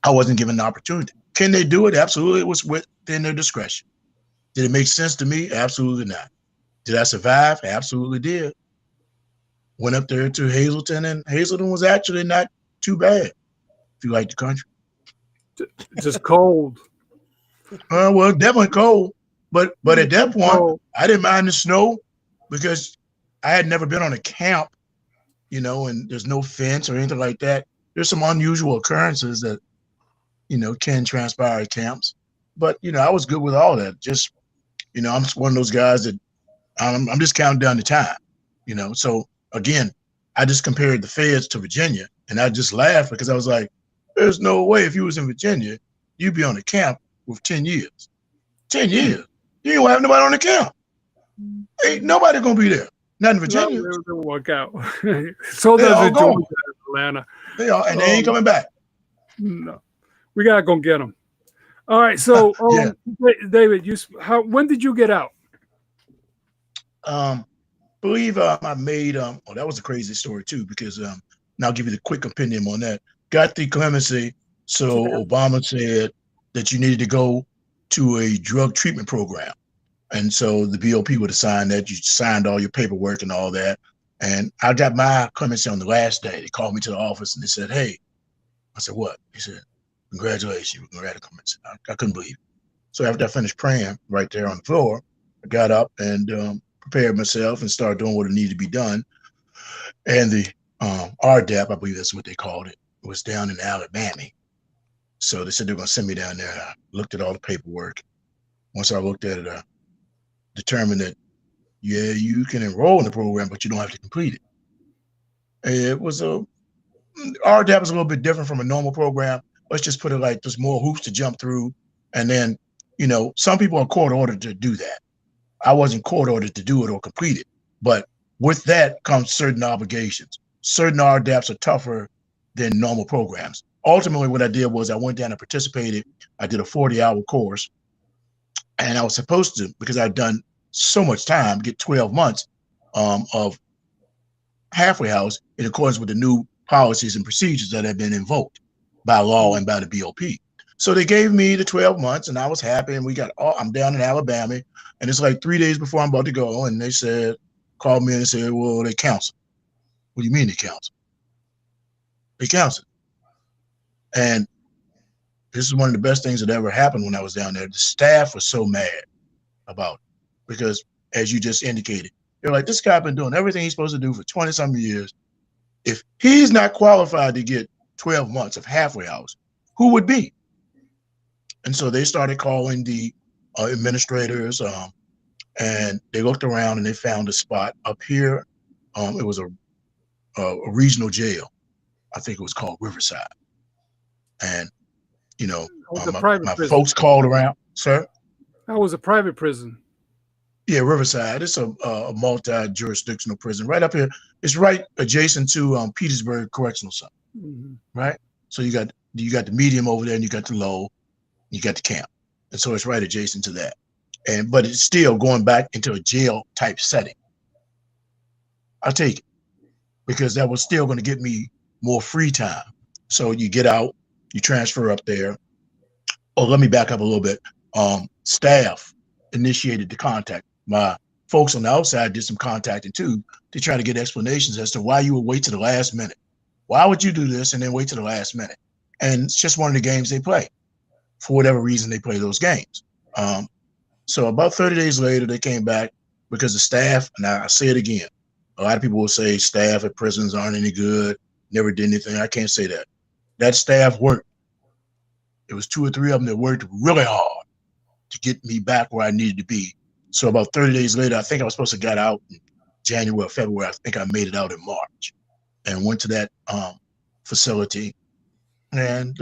I wasn't given the opportunity. Can they do it? Absolutely. It was within their discretion. Did it make sense to me? Absolutely not. Did I survive? Absolutely did. Went up there to Hazleton, and Hazleton was actually not too bad if you like the country. Just cold. Well, definitely cold. But at that point, Cold. I didn't mind the snow because I had never been on a camp, you know, and there's no fence or anything like that. There's some unusual occurrences that, you know, can transpire at camps. But, you know, I was good with all that. Just, you know, I'm just one of those guys that I'm just counting down the time, you know. So, again, I just compared the feds to Virginia, and I just laughed because I was like, there's no way if you was in Virginia, you'd be on a camp with 10 years. 10 years. You don't have nobody on the camp. Ain't nobody going to be there. Not in Virginia. No, it didn't work out. So They does all it gone. Georgia, Atlanta. They ain't coming back. No, we gotta go get them. All right, so Yeah. David, when did you get out? Believe I made that was a crazy story too, because and I'll give you the quick opinion on that. Got the clemency, so Obama said that you needed to go to a drug treatment program, and so the BOP would assign that. You signed all your paperwork and all that, and I got my clemency on the last day. They called me to the office and they said, "Hey," I said, "What?" He said, "Congratulations, you granted clemency." I couldn't believe it. So after I finished praying right there on the floor, I got up and prepared myself and started doing what needed to be done. And the RDAP, I believe that's what they called it, was down in Alabama. So they said they were going to send me down there. I looked at all the paperwork. Once I looked at it, I determined that, yeah, you can enroll in the program, but you don't have to complete it. It was RDAP was a little bit different from a normal program. Let's just put it like there's more hoops to jump through. And then, you know, some people are court ordered to do that. I wasn't court ordered to do it or complete it. But with that comes certain obligations. Certain RDAPs are tougher than normal programs. Ultimately, what I did was I went down and participated. I did a 40-hour course. And I was supposed to, because I'd done so much time, get 12 months of halfway house in accordance with the new policies and procedures that have been invoked by law and by the BOP. So they gave me the 12 months and I was happy. And I'm down in Alabama. And it's like 3 days before I'm about to go. And they called me and said, well, they counsel. What do you mean they counsel? They counsel. And this is one of the best things that ever happened when I was down there. The staff was so mad about it because, as you just indicated, they're like, this guy been doing everything he's supposed to do for 20-some years. If he's not qualified to get 12 months of halfway hours, who would be? And so they started calling the administrators, and they looked around and they found a spot up here. It was a regional jail. I think it was called Riverside. And, you know, my folks called around, sir. That was a private prison. Yeah, Riverside. It's a multi-jurisdictional prison right up here. It's right adjacent to Petersburg Correctional Center, right? So you got the medium over there, and you got the low, you got the camp, and so it's right adjacent to that. But it's still going back into a jail type setting. I'll take it because that was still going to get me more free time. So you get out, you transfer up there. Oh, let me back up a little bit. Staff initiated the contact. My folks on the outside did some contacting too to try to get explanations as to why you would wait to the last minute. Why would you do this and then wait to the last minute? And it's just one of the games they play. For whatever reason, they play those games. So about 30 days later, they came back because the staff, and I say it again, a lot of people will say staff at prisons aren't any good, never did anything. I can't say that. That staff worked. It was 2 or 3 of them that worked really hard to get me back where I needed to be. So about 30 days later, I think I was supposed to get out in January or February. I think I made it out in March and went to that facility. And,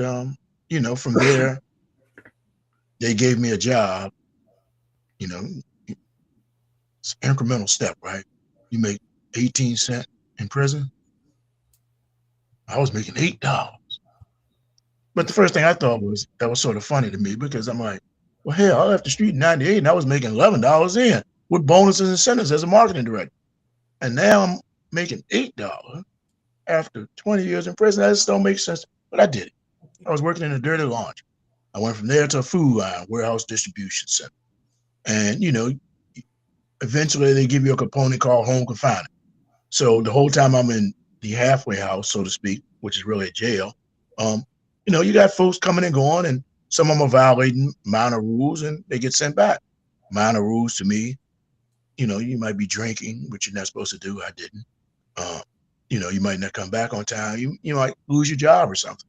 you know, from there, they gave me a job. You know, it's an incremental step, right? You make 18 cents in prison. I was making $8. But the first thing I thought was that was sort of funny to me because I'm like, well, hell, I left the street in 98 and I was making $11 in with bonuses and incentives as a marketing director. And now I'm making $8 after 20 years in prison. That just don't make sense, but I did it. I was working in a dirty laundry. I went from there to a food line, warehouse distribution center. And, eventually they give you a component called home confinement. So the whole time I'm in the halfway house, so to speak, which is really a jail, you got folks coming and going, and some of them are violating minor rules and they get sent back. Minor rules to me, you might be drinking, which you're not supposed to do. I didn't. You might not come back on time. You might lose your job or something.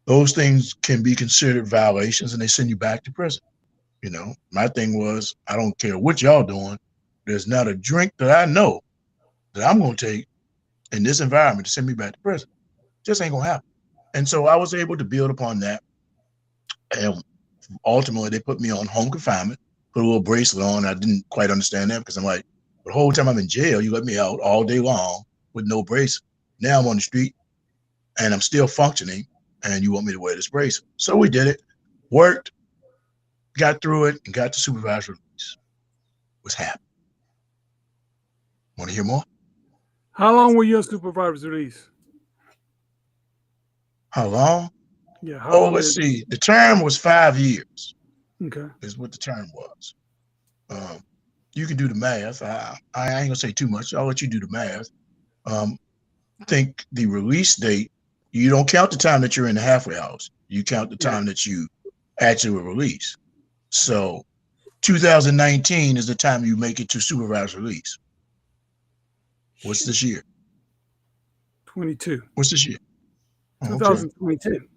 Those things can be considered violations and they send you back to prison. My thing was, I don't care what y'all doing. There's not a drink that I know that I'm going to take in this environment to send me back to prison. Just ain't going to happen. And so I was able to build upon that. And ultimately, they put me on home confinement, put a little bracelet on. I didn't quite understand that because I'm like, the whole time I'm in jail, you let me out all day long with no bracelet. Now I'm on the street and I'm still functioning and you want me to wear this bracelet. So we did it, worked, got through it, and got to supervised release. Was happy. Want to hear more? How long were you on supervised release? How long? Yeah. How long let's see. The term was 5 years. Okay. Is what the term was. You can do the math. I ain't gonna say too much. I'll let you do the math. Think the release date. You don't count the time that you're in the halfway house. You count the time that you actually were released. So 2019 is the time you make it to supervised release. What's this year? 22. What's this year? 2022.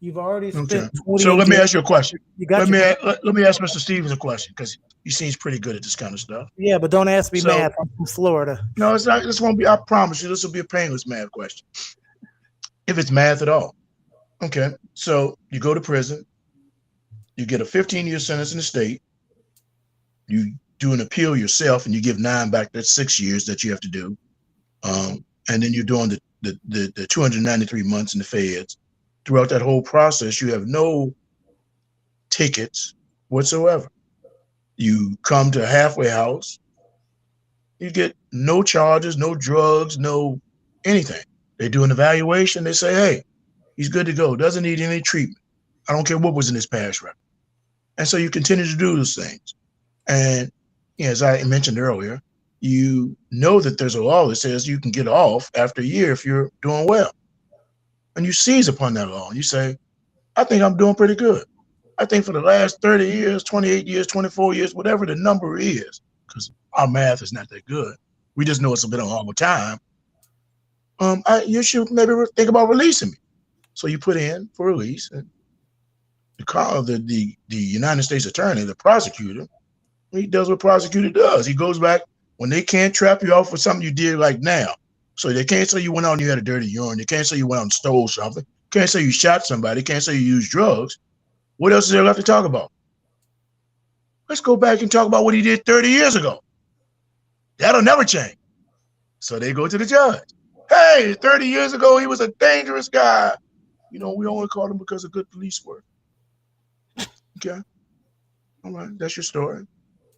You've already spent 20 So let me ask you a question. Let me your- ask Mr. Stevens a question because he seems pretty good at this kind of stuff. Yeah, but don't ask me math. I'm from Florida. No, it's not. This won't be. I promise you, this will be a painless math question. If it's math at all. Okay. So you go to prison. You get a 15-year sentence in the state. You do an appeal yourself, and you give 9 back. That's 6 years that you have to do. And then you're doing the 293 months in the feds. Throughout that whole process, you have no tickets whatsoever. You come to a halfway house, you get no charges, no drugs, no anything. They do an evaluation. They say, hey, he's good to go. Doesn't need any treatment. I don't care what was in his past record. And so you continue to do those things. And as I mentioned earlier, you know that there's a law that says you can get off after a year if you're doing well. And you seize upon that law and you say, I think I'm doing pretty good. I think for the last 30 years, 28 years, 24 years, whatever the number is, because our math is not that good. We just know it's been a long time. You should maybe think about releasing me. So you put in for release, and the United States attorney, the prosecutor, he does what prosecutor does. He goes back when they can't trap you off for something you did like now. So they can't say you went out and you had a dirty urine. They can't say you went out and stole something. Can't say you shot somebody. Can't say you used drugs. What else is there left to talk about? Let's go back and talk about what he did 30 years ago. That'll never change. So they go to the judge. Hey, 30 years ago, he was a dangerous guy. We only caught him because of good police work. Okay. All right. That's your story. And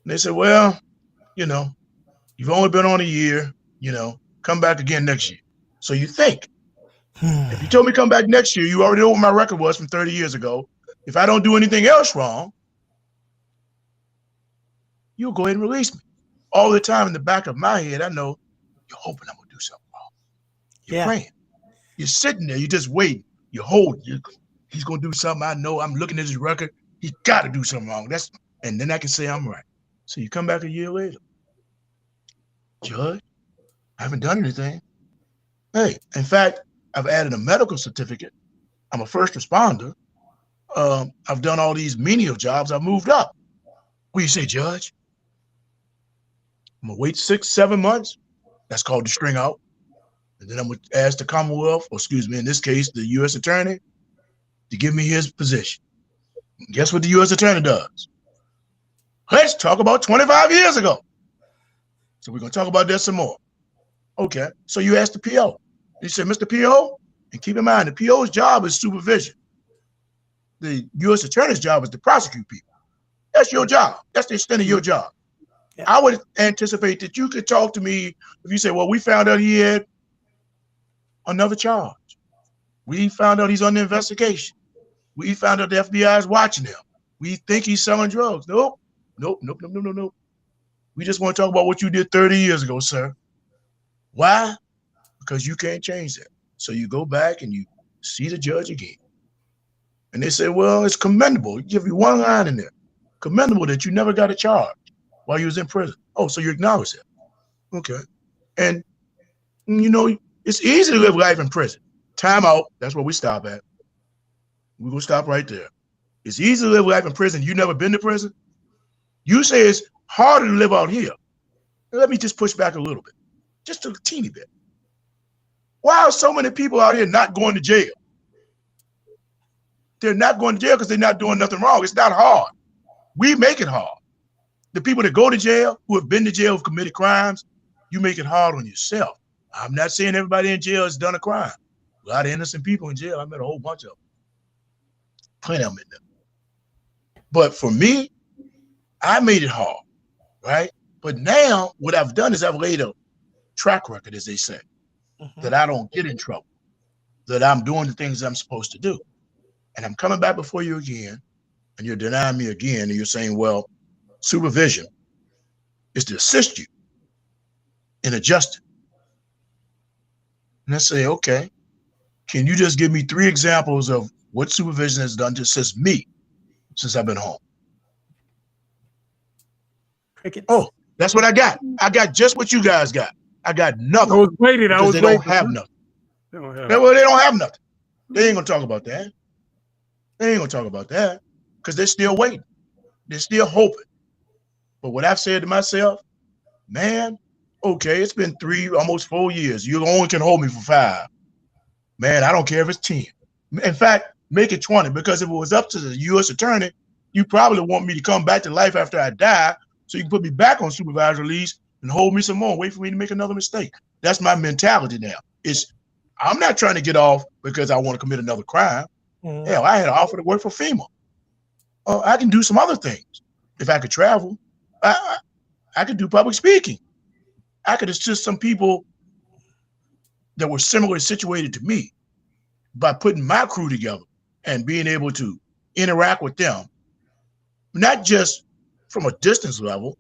they said, well, you've only been on a year, come back again next year. So you think, if you told me come back next year, you already know what my record was from 30 years ago. If I don't do anything else wrong, you'll go ahead and release me. All the time in the back of my head, I know you're hoping I'm going to do something wrong. You're praying. You're sitting there. You're just waiting. You're holding. He's going to do something. I know. I'm looking at his record. He's got to do something wrong. And then I can say I'm right. So you come back a year later. Judge, I haven't done anything. Hey, in fact, I've added a medical certificate. I'm a first responder. I've done all these menial jobs. I've moved up. What do you say, Judge? I'm gonna wait 6-7 months. That's called the string out. And then I'm gonna ask the Commonwealth, or excuse me, in this case, the U.S. Attorney, to give me his position. And guess what the U.S. Attorney does? Let's talk about 25 years ago. So we're gonna talk about that some more. Okay, so you ask the PO. You say, Mr. PO, and keep in mind, the PO's job is supervision. The U.S. Attorney's job is to prosecute people. That's your job. That's the extent of your job. Yeah. I would anticipate that you could talk to me if you say, well, we found out he had another charge. We found out he's under investigation. We found out the FBI is watching him. We think he's selling drugs. Nope. We just want to talk about what you did 30 years ago, sir. Why? Because you can't change that. So you go back and you see the judge again. And they say, well, it's commendable. Give you one line in there. Commendable that you never got a charge while you was in prison. Oh, so you acknowledge that. Okay. And, you know, it's easy to live life in prison. Time out. That's where we stop at. We're going to stop right there. It's easy to live life in prison. You never been to prison? You say it's harder to live out here. Let me just push back a little bit. Just a teeny bit. Why are so many people out here not going to jail? They're not going to jail because they're not doing nothing wrong. It's not hard. We make it hard. The people that go to jail, who have been to jail, have committed crimes, you make it hard on yourself. I'm not saying everybody in jail has done a crime. A lot of innocent people in jail. I met a whole bunch of them. Plenty of them in there. But for me, I made it hard, right? But now what I've done is I've laid a track record, as they say, that I don't get in trouble, that I'm doing the things I'm supposed to do. And I'm coming back before you again, and you're denying me again, and you're saying, well, supervision is to assist you in adjusting. And I say, okay, can you just give me 3 examples of what supervision has done to assist me since I've been home? Crickets. Oh, that's what I got. I got just what you guys got. I got nothing. I was waiting. They don't have nothing. They don't have nothing. They ain't gonna talk about that. They ain't gonna talk about that because they're still waiting. They're still hoping. But what I've said to myself, man, okay, it's been 3, almost 4 years. You only can hold me for 5. Man, I don't care if it's 10. In fact, make it 20, because if it was up to the U.S. attorney, you probably want me to come back to life after I die so you can put me back on supervised release and hold me some more, wait for me to make another mistake. That's my mentality now. I'm not trying to get off because I want to commit another crime. Hell, I had an offer to work for FEMA. I can do some other things. If I could travel, I could do public speaking. I could assist some people that were similarly situated to me by putting my crew together and being able to interact with them, not just from a distance level,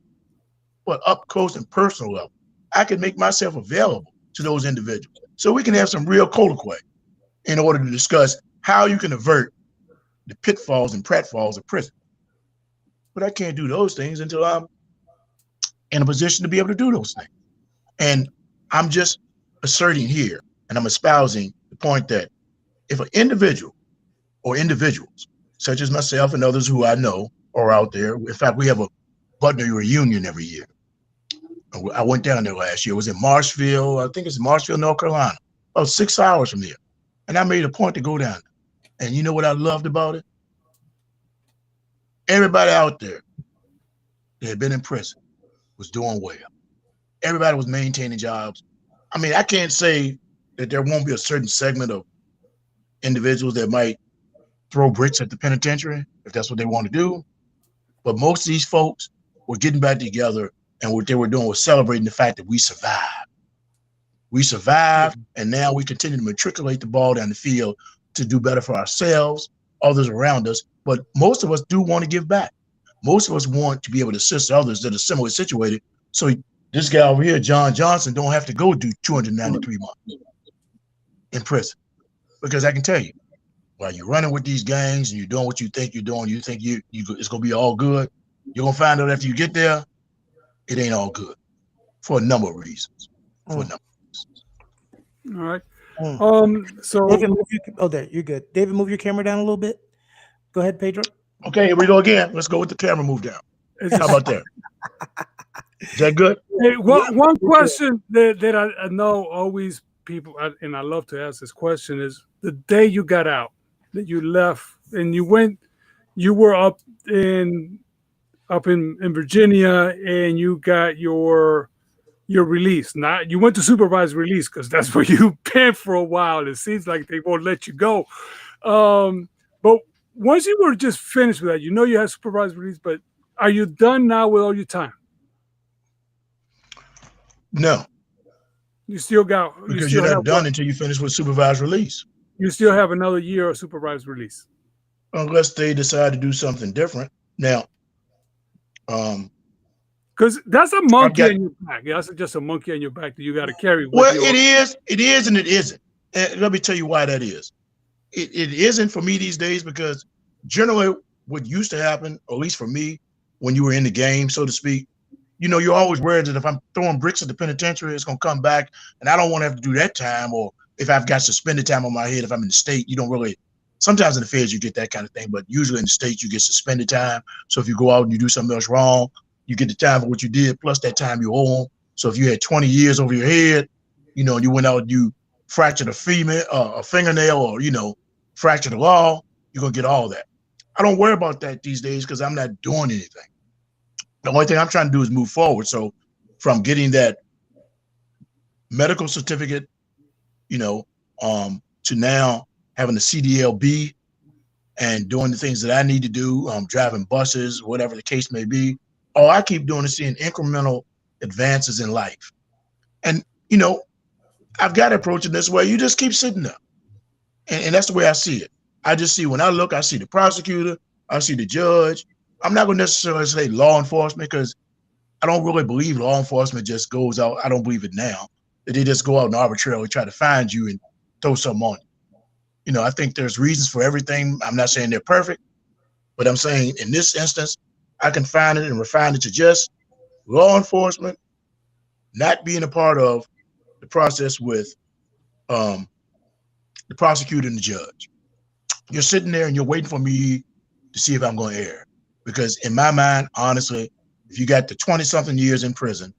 but up close and personal level. I could make myself available to those individuals so we can have some real colloquy in order to discuss how you can avert the pitfalls and pratfalls of prison. But I can't do those things until I'm in a position to be able to do those things. And I'm just asserting here, and I'm espousing the point that if an individual or individuals, such as myself and others who I know are out there, in fact, we have a Butner reunion every year. I went down there last year. It was in Marshville. I think it's Marshville, North Carolina, about 6 hours from there. And I made a point to go down there. And you know what I loved about it? Everybody out there that had been in prison was doing well. Everybody was maintaining jobs. I mean, I can't say that there won't be a certain segment of individuals that might throw bricks at the penitentiary if that's what they want to do. But most of these folks were getting back together, and what they were doing was celebrating the fact that we survived. We survived, and now we continue to matriculate the ball down the field to do better for ourselves, others around us. But most of us do want to give back. Most of us want to be able to assist others that are similarly situated. So this guy over here, John Johnson, don't have to go do 293 months in prison. Because I can tell you, while you're running with these gangs and you're doing what you think you're doing, you think it's going to be all good, you're going to find out after you get there, it ain't all good for a number of reasons. For a number of reasons. All right. So David, there, you're good. David, move your camera down a little bit. Go ahead, Pedro. Okay, here we go again. Let's go with the camera move down. How about that? Is that good? Hey, one question that I know always people, and I love to ask this question, is the day you got out, that you left and you were up in Virginia and you got your release. Not you went to supervised release because that's where you've been for a while. It seems like they won't let you go. But once you were just finished with that, you know you had supervised release, but are you done now with all your time? No. You still got because you're not done until you finish with supervised release. You still have another year of supervised release. Unless they decide to do something different. Now, because that's a monkey got, in your back. That's just a monkey in your back that you got to carry with well, you. it is, and it isn't. And let me tell you why that is. It isn't for me these days because generally what used to happen, or at least for me, when you were in the game, so to speak, you're always worried that if I'm throwing bricks at the penitentiary, it's going to come back, and I don't want to have to do that time. Or if I've got suspended time on my head, if I'm in the state, you don't really. Sometimes in the feds you get that kind of thing, but usually in the states you get suspended time. So if you go out and you do something else wrong, you get the time for what you did plus that time you owe them. So if you had 20 years over your head, and you went out and you fractured a fingernail, or fractured a law, you're gonna get all that. I don't worry about that these days because I'm not doing anything. The only thing I'm trying to do is move forward. So from getting that medical certificate, to now having a CDLB and doing the things that I need to do, driving buses, whatever the case may be, all I keep doing is seeing incremental advances in life. And, I've got to approach it this way. You just keep sitting there. And that's the way I see it. I just see, when I look, I see the prosecutor, I see the judge. I'm not going to necessarily say law enforcement because I don't really believe law enforcement just goes out. I don't believe it now. That they just go out and arbitrarily try to find you and throw something on you. I think there's reasons for everything. I'm not saying they're perfect, but I'm saying in this instance, I can find it and refine it to just law enforcement not being a part of the process with the prosecutor and the judge. You're sitting there and you're waiting for me to see if I'm going to err. Because in my mind, honestly, if you got the 20-something years in prison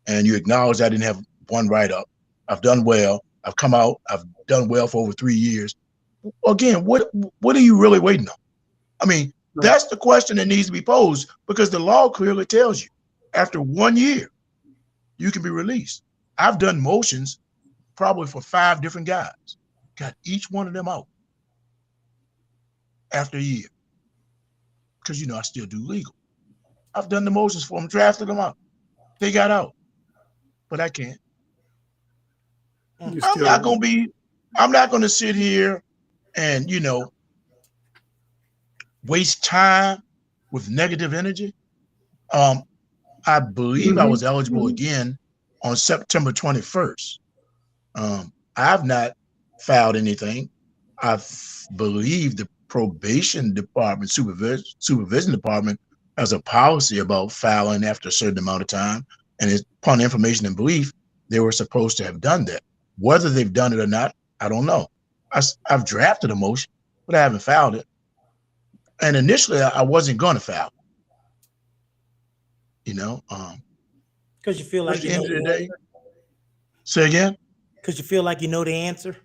and you acknowledge I didn't have one write-up, I've done well, I've come out, I've done well for over 3 years. Again, what are you really waiting on? I mean, that's the question that needs to be posed because the law clearly tells you after 1 year, you can be released. I've done motions probably for 5 different guys, got each one of them out after a year because, I still do legal. I've done the motions for them, drafted them out. They got out, but I can't. I'm not going to sit here and, waste time with negative energy. I believe I was eligible again on September 21st. I've not filed anything. I believe the probation department, supervision department has a policy about filing after a certain amount of time. And upon information and belief, they were supposed to have done that. Whether they've done it or not, I don't know. I've drafted a motion, but I haven't filed it. And initially, I wasn't going to file. Because you feel like at the end of the day. Say again? Because you feel like you know the answer.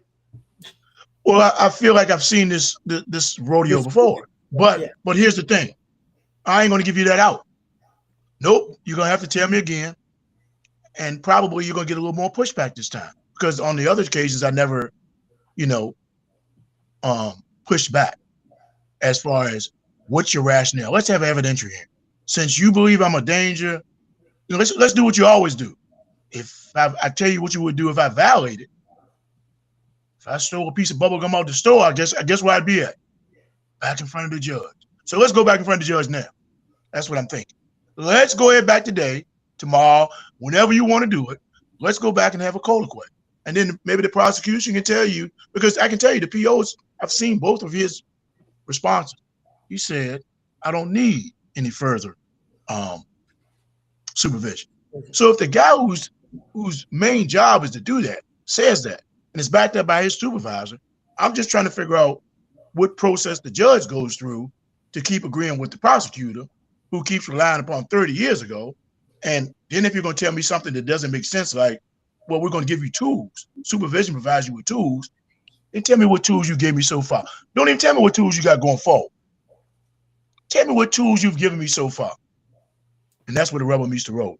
Well, I feel like I've seen this rodeo before. But here's the thing. I ain't going to give you that out. Nope. You're going to have to tell me again. And probably you're going to get a little more pushback this time. Because on the other occasions, I never, pushed back as far as what's your rationale. Let's have evidentiary here. Since you believe I'm a danger, let's do what you always do. If I tell you what you would do if I violated, if I stole a piece of bubble gum out the store, I guess where I'd be at? Back in front of the judge. So let's go back in front of the judge now. That's what I'm thinking. Let's go ahead back today, tomorrow, whenever you want to do it. Let's go back and have a colloquy. And then maybe the prosecution can tell you, because I can tell you the POs, I've seen both of his responses. He said, I don't need any further supervision. So if the guy whose main job is to do that says that, and it's backed up by his supervisor, I'm just trying to figure out what process the judge goes through to keep agreeing with the prosecutor who keeps relying upon 30 years ago. And then if you're going to tell me something that doesn't make sense, like, well, we're going to give you tools. Supervision provides you with tools. Then tell me what tools you gave me so far. Don't even tell me what tools you got going forward. Tell me what tools you've given me so far. And that's where the rubber meets the road.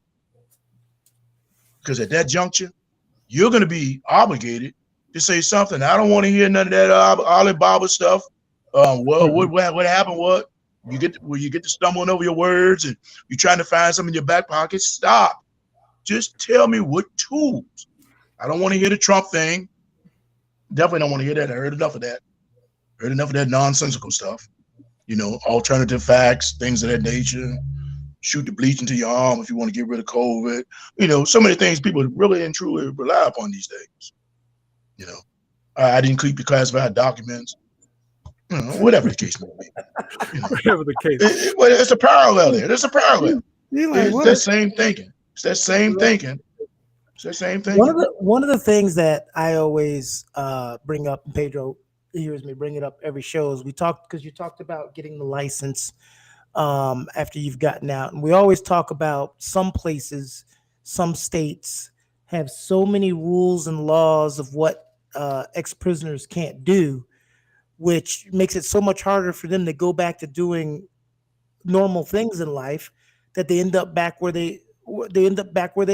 Because at that juncture, you're going to be obligated to say something. I don't want to hear none of that Alibaba stuff. What happened? What you get to stumbling over your words and you're trying to find something in your back pocket. Stop. Just tell me what tools. I don't want to hear the Trump thing. Definitely don't want to hear that. I heard enough of that. Heard enough of that nonsensical stuff. Alternative facts, things of that nature. Shoot the bleach into your arm if you want to get rid of COVID. So many things people really and truly rely upon these days. I didn't keep the classified documents. Whatever the case may be. Whatever the case. It's a parallel there. There's a parallel. It's that same thinking. It's that same thinking. It's that same thing. One of the things that I always bring up, and Pedro hears me bring it up every show, is because you talked about getting the license after you've gotten out. And we always talk about some places, some states have so many rules and laws of what ex-prisoners can't do, which makes it so much harder for them to go back to doing normal things in life, that they end up back where they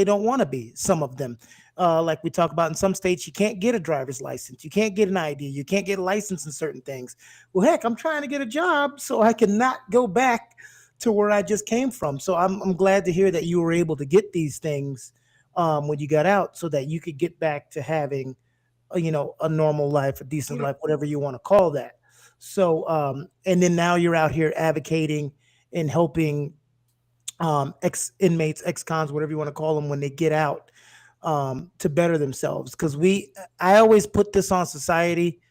don't want to be. Some of them, like we talk about in some states, you can't get a driver's license, you can't get an ID, you can't get a license in certain things. Well, heck, I'm trying to get a job so I can not go back to where I just came from. So I'm glad to hear that you were able to get these things when you got out, so that you could get back to having a normal life, a decent life, whatever you want to call that. So and then now you're out here advocating and helping ex-inmates, ex-cons, whatever you want to call them, when they get out, to better themselves. Because I always put this on society.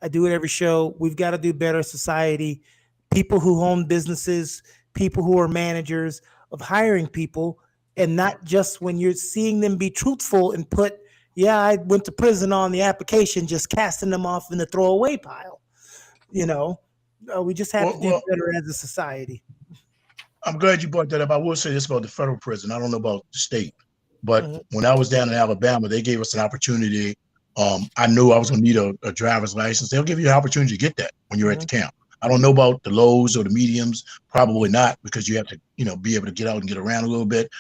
I do it every show. We've got to do better, society. People who own businesses, people who are managers, of hiring people, and not just when you're seeing them be truthful and put, yeah, I went to prison on the application, just casting them off in the throwaway pile. We just have to do better as a society. I'm glad you brought that up. I will say this about the federal prison. I don't know about the state, but when I was down in Alabama, they gave us an opportunity. I knew I was going to need a driver's license. They'll give you an opportunity to get that when you're at the camp. I don't know about the lows or the mediums, probably not, because you have to, be able to get out and get around a little bit.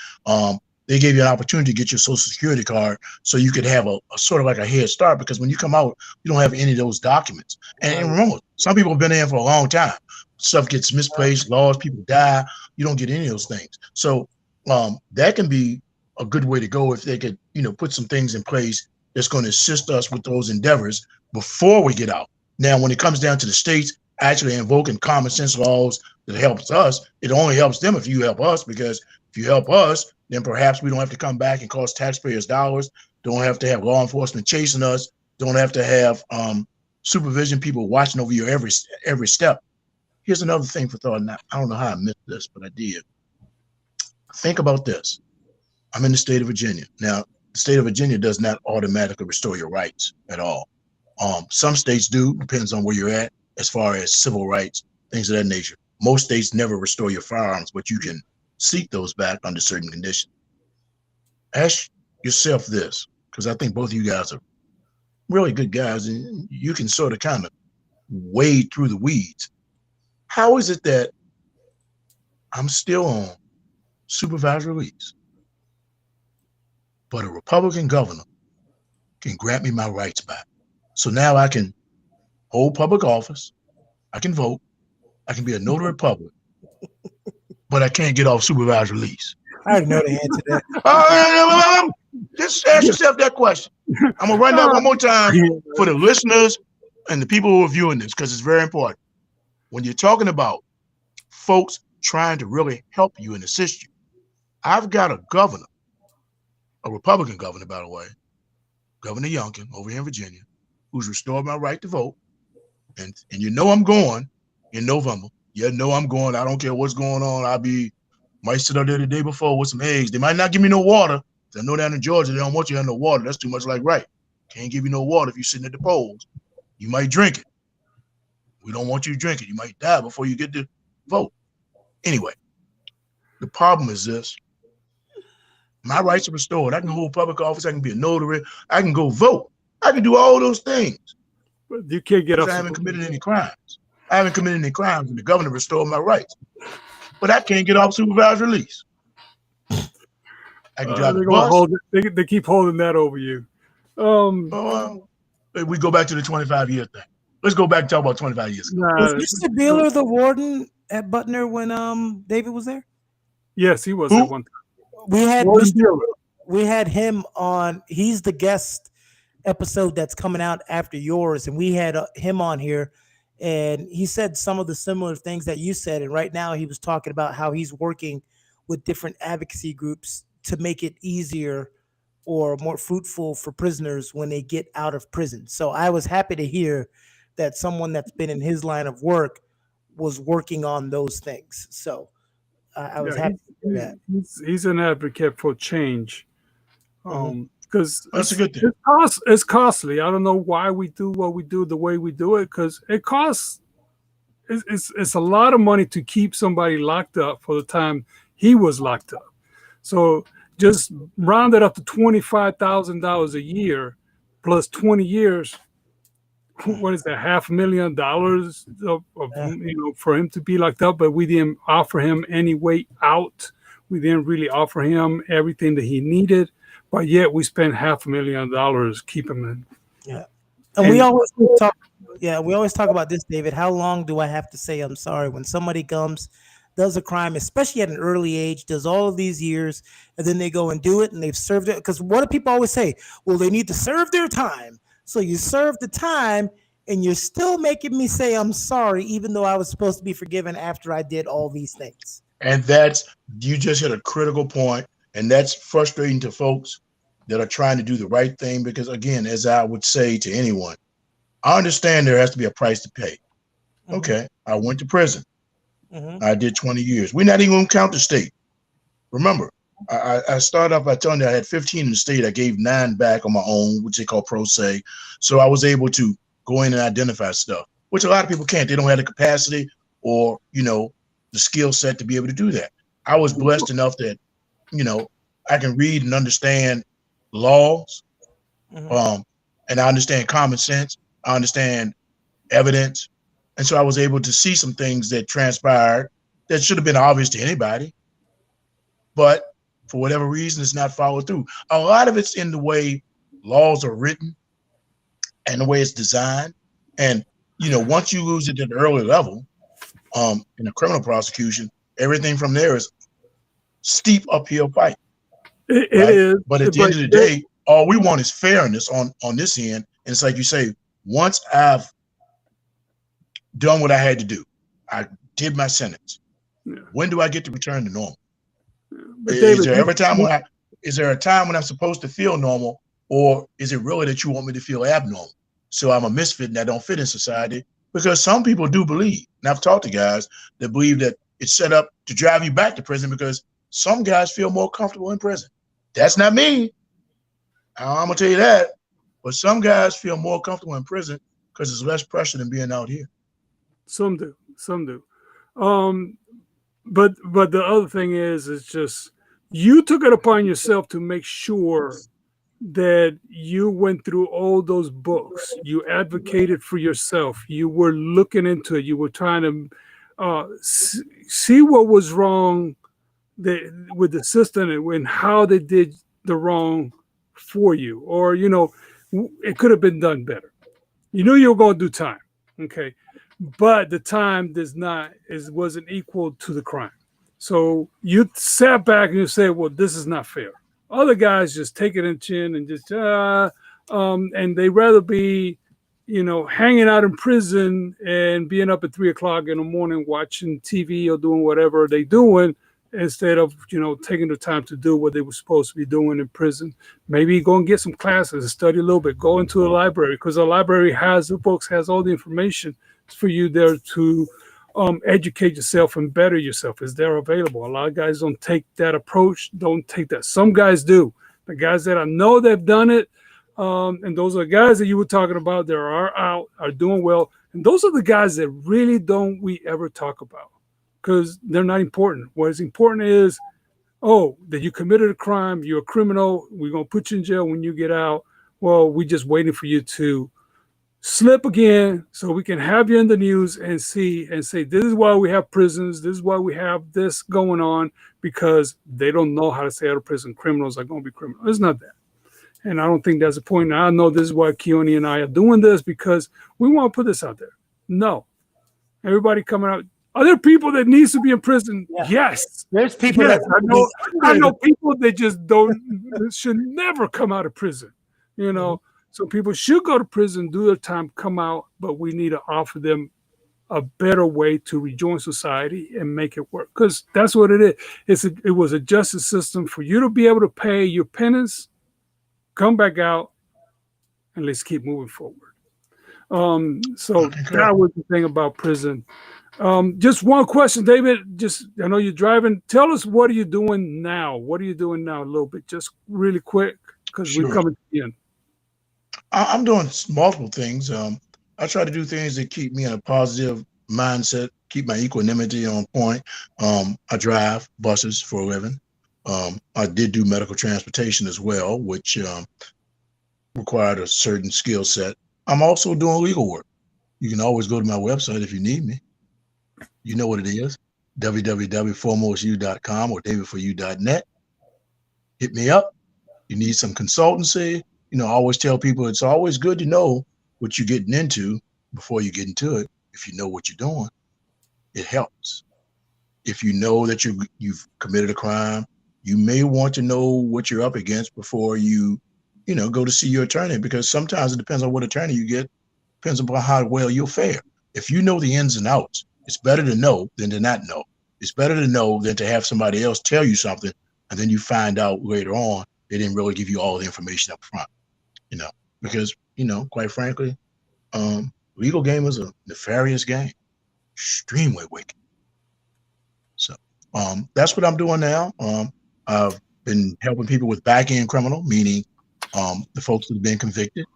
They gave you an opportunity to get your Social Security card so you could have a sort of like a head start, because when you come out, you don't have any of those documents. And remember, some people have been in for a long time. Stuff gets misplaced, laws, people die. You don't get any of those things. So that can be a good way to go if they could, put some things in place that's going to assist us with those endeavors before we get out. Now, when it comes down to the states actually invoking common sense laws that helps us, it only helps them if you help us, because if you help us, then perhaps we don't have to come back and cost taxpayers dollars, don't have to have law enforcement chasing us, don't have to have supervision people watching over your every step. Here's another thing for thought. Now, I don't know how I missed this, but I did. Think about this. I'm in the state of Virginia. Now, the state of Virginia does not automatically restore your rights at all. Some states do, depends on where you're at, as far as civil rights, things of that nature. Most states never restore your firearms, but you can seek those back under certain conditions. Ask yourself this, because I think both of you guys are really good guys, and you can sort of kind of wade through the weeds. How is it that I'm still on supervised release, but a Republican governor can grant me my rights back? So now I can hold public office, I can vote, I can be a notary public, but I can't get off supervised release. I already know the answer to that. Just ask yourself that question. I'm going to run that one more time for the listeners and the people who are viewing this, because it's very important. When you're talking about folks trying to really help you and assist you, I've got a governor, a Republican governor, by the way, Governor Youngkin over here in Virginia, who's restored my right to vote. And I'm going in November. I'm going. I don't care what's going on. Might sit up there the day before with some eggs. They might not give me no water. I know down in Georgia, they don't want you to have no water. That's too much like right. Can't give you no water if you're sitting at the polls. You might drink it. We don't want you to drink it. You might die before you get to vote. Anyway, the problem is this. My rights are restored. I can hold public office. I can be a notary. I can go vote. I can do all those things. But you can't get up. I haven't committed any crimes. And the governor restored my rights. But I can't get off supervised release. I can drive the bus. They keep holding that over you. We go back to the 25-year thing. Let's go back and talk about 25 years ago. Was Mr. Beeler the warden at Butner when David was there? Yes, he was at one time. We had him on. He's the guest episode that's coming out after yours, and we had him on here, and he said some of the similar things that you said. And right now, he was talking about how he's working with different advocacy groups to make it easier or more fruitful for prisoners when they get out of prison. So I was happy to hear that someone that's been in his line of work was working on those things. So I was happy to hear that. He's an advocate for change. Because That's a good thing. it's costly. I don't know why we do what we do the way we do it, because it costs. It's a lot of money to keep somebody locked up for the time he was locked up. So just round it up to $25,000 a year plus 20 years. What is that? $500,000 for him to be locked up, but we didn't offer him any way out. We didn't really offer him everything that he needed, but yet we spent $500,000 keeping him. Yeah, and we always talk. Yeah, we always talk about this, David. How long do I have to say I'm sorry when somebody comes, does a crime, especially at an early age, does all of these years, and then they go and do it, and they've served it? Because what do people always say? Well, they need to serve their time. So you serve the time, and you're still making me say I'm sorry, even though I was supposed to be forgiven after I did all these things. And you just hit a critical point, and that's frustrating to folks that are trying to do the right thing. Because again, as I would say to anyone, I understand there has to be a price to pay. Okay, I went to prison. I did 20 years. We're not even going to count the state. Remember, I started off by telling you I had 15 in the state. I gave 9 back on my own, which they call pro se. So I was able to go in and identify stuff, which a lot of people can't. They don't have the capacity or, the skill set to be able to do that. I was blessed enough that, I can read and understand laws, and I understand common sense. I understand evidence. And so I was able to see some things that transpired that should have been obvious to anybody. But for whatever reason, it's not followed through. A lot of it's in the way laws are written and the way it's designed. And, once you lose it at an early level, in a criminal prosecution, everything from there is steep uphill fight. It is. But at the end of the day, all we want is fairness on this end. And it's like you say, once I've done what I had to do, I did my sentence. Yeah. When do I get to return to normal? Is there a time when I'm supposed to feel normal, or is it really that you want me to feel abnormal? So I'm a misfit and I don't fit in society? Because some people do believe, and I've talked to guys that believe that it's set up to drive you back to prison because some guys feel more comfortable in prison. That's not me. I'm gonna tell you that. But some guys feel more comfortable in prison because there's less pressure than being out here. Some do. But the other thing is just you took it upon yourself to make sure that you went through all those books. You advocated for yourself. You were looking into it. You were trying to see what was wrong with the system and how they did the wrong for you. Or, it could have been done better. You knew you were going to do time. Okay. But the time wasn't equal to the crime. So you sat back and you said, well, this is not fair. Other guys just take it in chin and just, and they rather be, hanging out in prison and being up at 3:00 in the morning watching TV or doing whatever they're doing instead of, taking the time to do what they were supposed to be doing in prison. Maybe go and get some classes and study a little bit. Go into a library because the library has the books, has all the information for you there to educate yourself and better yourself. Is there available? A lot of guys don't take that approach, don't take that. Some guys do. The guys that I know that have done it, and those are the guys that you were talking about that are out, are doing well. And those are the guys that really don't we ever talk about because they're not important. What is important is, that you committed a crime, you're a criminal, we're going to put you in jail when you get out. Well, we're just waiting for you to slip again so we can have you in the news and say this is why we have prisons, this is why we have this going on, because they don't know how to stay out of prison. Criminals are going to be criminals. It's not that. And I don't think that's the point. And I know this is why Keone and I are doing this, because we want to put this out there. No. Everybody coming out. Are there people that needs to be in prison? Yeah. Yes. There's people that I know people that just should never come out of prison. So people should go to prison, do their time, come out, but we need to offer them a better way to rejoin society and make it work. Because that's what it is. It was a justice system for you to be able to pay your penance, come back out, and let's keep moving forward. So that was the thing about prison. Just one question, David. Just I know you're driving. Tell us, what are you doing now? What are you doing now? A little bit, just really quick, because we're coming to the end. I'm doing multiple things. I try to do things that keep me in a positive mindset, keep my equanimity on point. I drive buses for a living. I did do medical transportation as well, which required a certain skill set. I'm also doing legal work. You can always go to my website if you need me. You know what it is, www.formostu.com or davidforyou.net. Hit me up. You need some consultancy. I always tell people it's always good to know what you're getting into before you get into it. If you know what you're doing, it helps. If you know that you've committed a crime, you may want to know what you're up against before you go to see your attorney, because sometimes it depends on what attorney you get, depends upon how well you'll fare. If you know the ins and outs, it's better to know than to not know. It's better to know than to have somebody else tell you something and then you find out later on they didn't really give you all the information up front. Because quite frankly, legal game is a nefarious game, extremely wicked. So that's what I'm doing now. I've been helping people with back-end criminal, meaning the folks that have been convicted.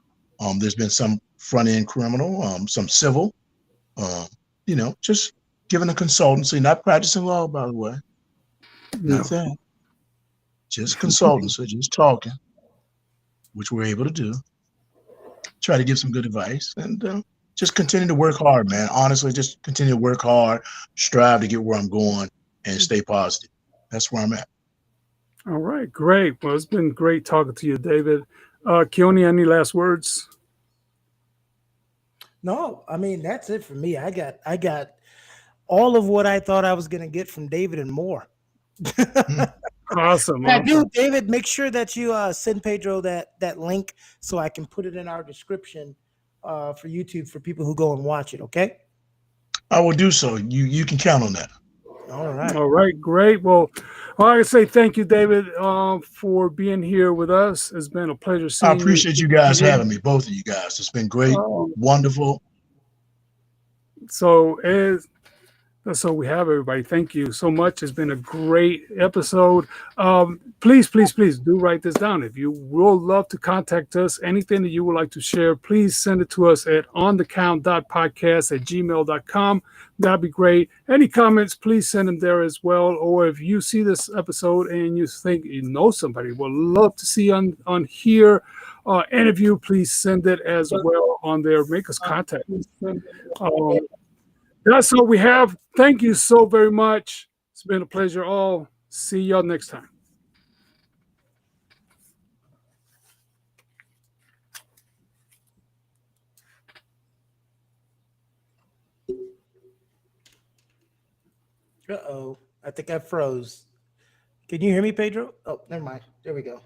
There's been some front-end criminal, some civil, just giving a consultancy, not practicing law, by the way. Not that. Just consultancy, just talking, which we're able to do. Try to give some good advice and just continue to work hard, man. Honestly, just continue to work hard, strive to get where I'm going, and stay positive. That's where I'm at. All right, great. Well, it's been great talking to you, David. Keone, any last words? No, I mean, that's it for me. I got all of what I thought I was going to get from David and more. Awesome. I do, David. Make sure that you send Pedro that link so I can put it in our description for YouTube for people who go and watch it. Okay. I will do so. You can count on that. All right. All right, great. Well, I say thank you, David, for being here with us. It's been a pleasure seeing you. I appreciate you guys having me, both of you guys. It's been great, wonderful. So we have everybody. Thank you so much. It's been a great episode. Please do write this down. If you will love to contact us, anything that you would like to share, please send it to us at onthecount.podcast@gmail.com. That'd be great. Any comments, please send them there as well. Or if you see this episode and you think you know somebody would love to see on here interview, please send it as well on there. Make us contact. That's all we have. Thank you so very much. It's been a pleasure. All. See y'all next time. Uh-oh. I think I froze. Can you hear me, Pedro? Oh, never mind. There we go.